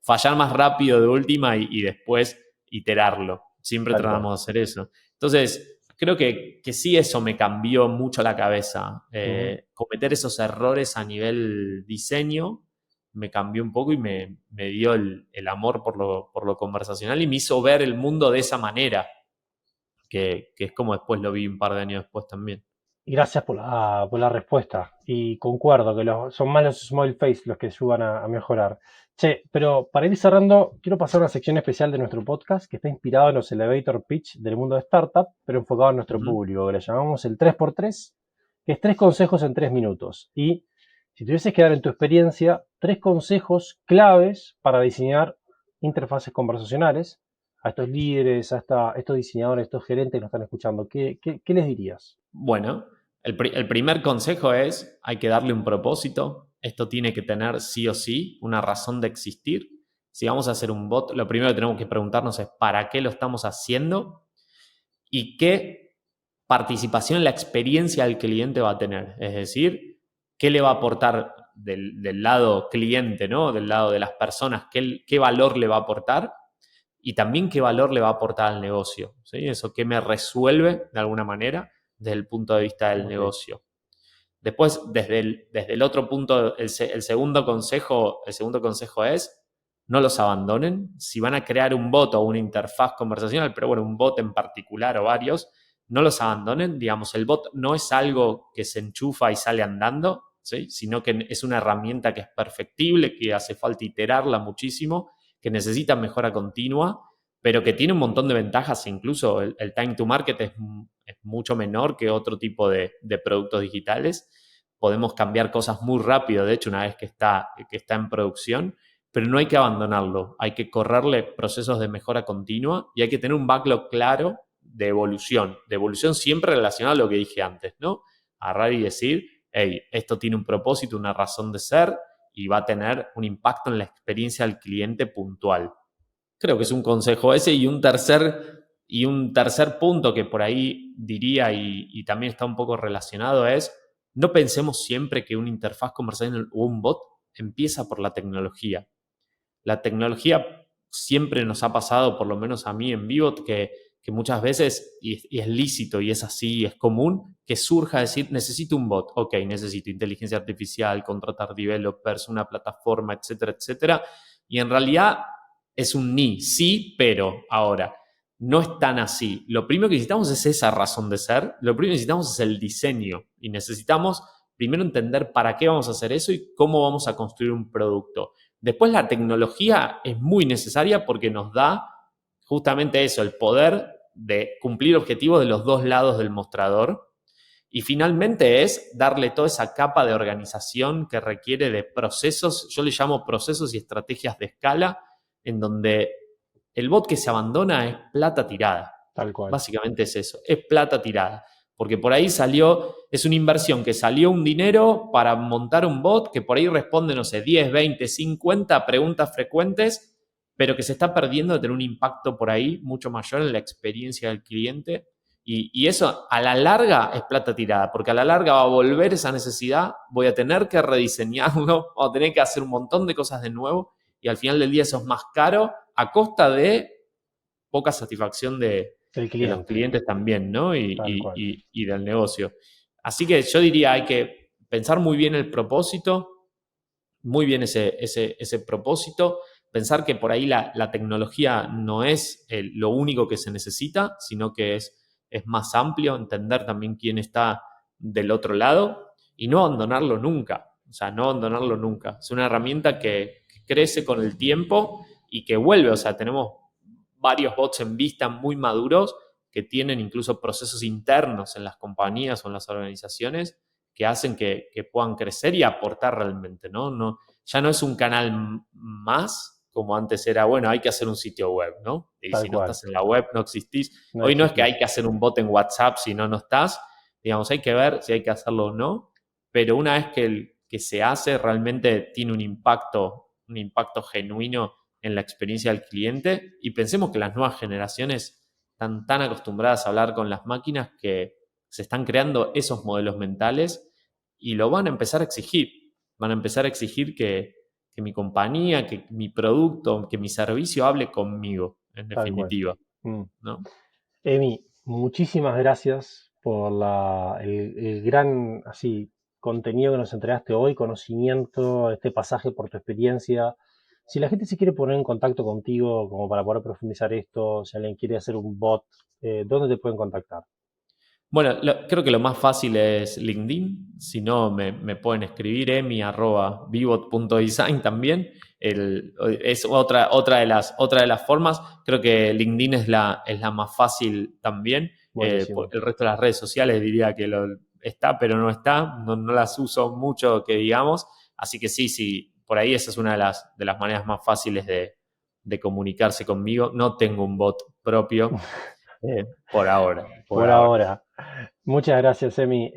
fallar más rápido de última y después iterarlo. Siempre tal cual. tratamos de hacer eso. Entonces, creo que sí eso me cambió mucho la cabeza. Ujú. Cometer esos errores a nivel diseño me cambió un poco y me dio el amor por lo conversacional y me hizo ver el mundo de esa manera, que es como después lo vi un par de años después también. Y gracias por la respuesta. Y concuerdo que son más los small face los que ayudan a mejorar. Che, pero para ir cerrando, quiero pasar a una sección especial de nuestro podcast que está inspirado en los elevator pitch del mundo de startup, pero enfocado en nuestro Ujú. público, que le llamamos el 3x3, que es 3 consejos en 3 minutos. Y si tuvieses que dar en tu experiencia 3 consejos claves para diseñar interfaces conversacionales a estos líderes, estos diseñadores, estos gerentes que nos están escuchando, ¿qué les dirías? Bueno, el primer consejo es, hay que darle un propósito. Esto tiene que tener sí o sí una razón de existir. Si vamos a hacer un bot, lo primero que tenemos que preguntarnos es ¿para qué lo estamos haciendo? Y qué participación en la experiencia del cliente va a tener. Es decir, qué le va a aportar del lado cliente, ¿no? Del lado de las personas, qué valor le va a aportar y también qué valor le va a aportar al negocio. ¿Sí? Eso que me resuelve de alguna manera desde el punto de vista del Ok. negocio. Después, desde el otro punto, el segundo consejo es no los abandonen. Si van a crear un bot o una interfaz conversacional, pero bueno, un bot en particular o varios, no los abandonen. Digamos, el bot no es algo que se enchufa y sale andando, ¿sí? Sino que es una herramienta que es perfectible, que hace falta iterarla muchísimo, que necesita mejora continua, pero que tiene un montón de ventajas. Incluso el time to market es mucho menor que otro tipo de productos digitales. Podemos cambiar cosas muy rápido, de hecho, una vez que está en producción, pero no hay que abandonarlo. Hay que correrle procesos de mejora continua y hay que tener un backlog claro de evolución siempre relacionado a lo que dije antes, ¿no? Agarrar y decir, hey, esto tiene un propósito, una razón de ser y va a tener un impacto en la experiencia del cliente puntual. Creo que es un consejo ese y un tercer punto que por ahí diría y también está un poco relacionado es, no pensemos siempre que una interfaz conversacional o un bot empieza por la tecnología. La tecnología siempre nos ha pasado, por lo menos a mí en Vivot, que muchas veces, y es lícito y es así, es común, que surja decir, necesito un bot, ok, necesito inteligencia artificial, contratar developers, una plataforma, etcétera, etcétera, y en realidad es un sí, pero ahora, no es tan así. Lo primero que necesitamos es esa razón de ser, lo primero que necesitamos es el diseño, y necesitamos primero entender para qué vamos a hacer eso y cómo vamos a construir un producto. Después la tecnología es muy necesaria porque nos da justamente eso, el poder de cumplir objetivos de los dos lados del mostrador. Y finalmente es darle toda esa capa de organización que requiere de procesos, yo le llamo procesos y estrategias de escala, en donde el bot que se abandona es plata tirada. Tal cual. Básicamente es eso, es plata tirada. Porque por ahí es una inversión que salió un dinero para montar un bot que por ahí responde, no sé, 10, 20, 50 preguntas frecuentes, pero que se está perdiendo de tener un impacto por ahí mucho mayor en la experiencia del cliente. Y eso a la larga es plata tirada, porque a la larga va a volver esa necesidad, voy a tener que rediseñarlo, voy a tener que hacer un montón de cosas de nuevo, y al final del día eso es más caro a costa de poca satisfacción de los clientes también, ¿no? Y del negocio. Así que yo diría, hay que pensar muy bien el propósito, muy bien ese propósito, pensar que por ahí la tecnología no es lo único que se necesita, sino que es más amplio, entender también quién está del otro lado y no abandonarlo nunca. O sea, no abandonarlo nunca. Es una herramienta que crece con el tiempo y que vuelve. O sea, tenemos varios bots en vista muy maduros que tienen incluso procesos internos en las compañías o en las organizaciones que hacen que puedan crecer y aportar realmente, ¿no? Ya no es un canal más como antes era, bueno, hay que hacer un sitio web, ¿no? Y si no estás en la web, no existís. Hoy no es que hay que hacer un bot en WhatsApp si no estás. Digamos, hay que ver si hay que hacerlo o no, pero una vez que se hace, realmente tiene un impacto genuino en la experiencia del cliente. Y pensemos que las nuevas generaciones están tan acostumbradas a hablar con las máquinas que se están creando esos modelos mentales y lo van a empezar a exigir. Van a empezar a exigir que mi compañía, que mi producto, que mi servicio hable conmigo, en definitiva. ¿No? Emi, muchísimas gracias por el gran contenido que nos entregaste hoy, conocimiento, este pasaje por tu experiencia. Si la gente se quiere poner en contacto contigo como para poder profundizar esto, si alguien quiere hacer un bot, ¿dónde te pueden contactar? Bueno, creo que lo más fácil es LinkedIn. Si no, me pueden escribir emi@vivot.design también. Es otra de las formas. Creo que LinkedIn es la más fácil también. El resto de las redes sociales diría que está, pero no está. No las uso mucho, que digamos. Así que sí, por ahí esa es una de las maneras más fáciles de comunicarse conmigo. No tengo un bot propio. Por ahora. Por ahora. Muchas gracias, Emi.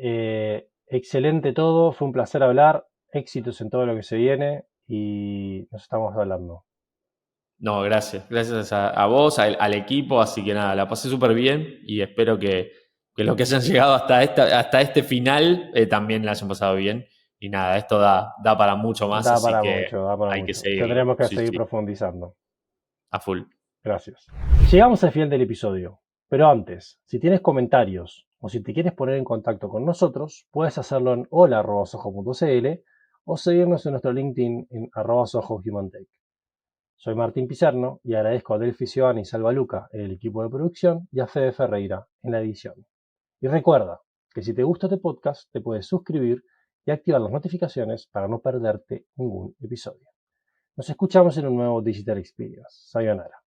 Excelente todo, fue un placer hablar. Éxitos en todo lo que se viene y nos estamos hablando. No, gracias. Gracias a vos, al equipo. Así que nada, la pasé súper bien y espero que los que se han llegado hasta este final también la hayan pasado bien. Y nada, esto da para mucho más, Da así para que mucho, da para hay mucho. que seguir. Tendremos que Sí, seguir sí, profundizando. a full. Gracias. Llegamos al final del episodio, pero antes, si tienes comentarios o si te quieres poner en contacto con nosotros, puedes hacerlo en hola@soho.cl o seguirnos en nuestro LinkedIn en @sohohumantech. Soy Martín Pizarno y agradezco a Delphi Cioani y Salva Luca en el equipo de producción y a Fede Ferreira en la edición. Y recuerda que si te gusta este podcast, te puedes suscribir y activar las notificaciones para no perderte ningún episodio. Nos escuchamos en un nuevo Digital Experience. Sayonara.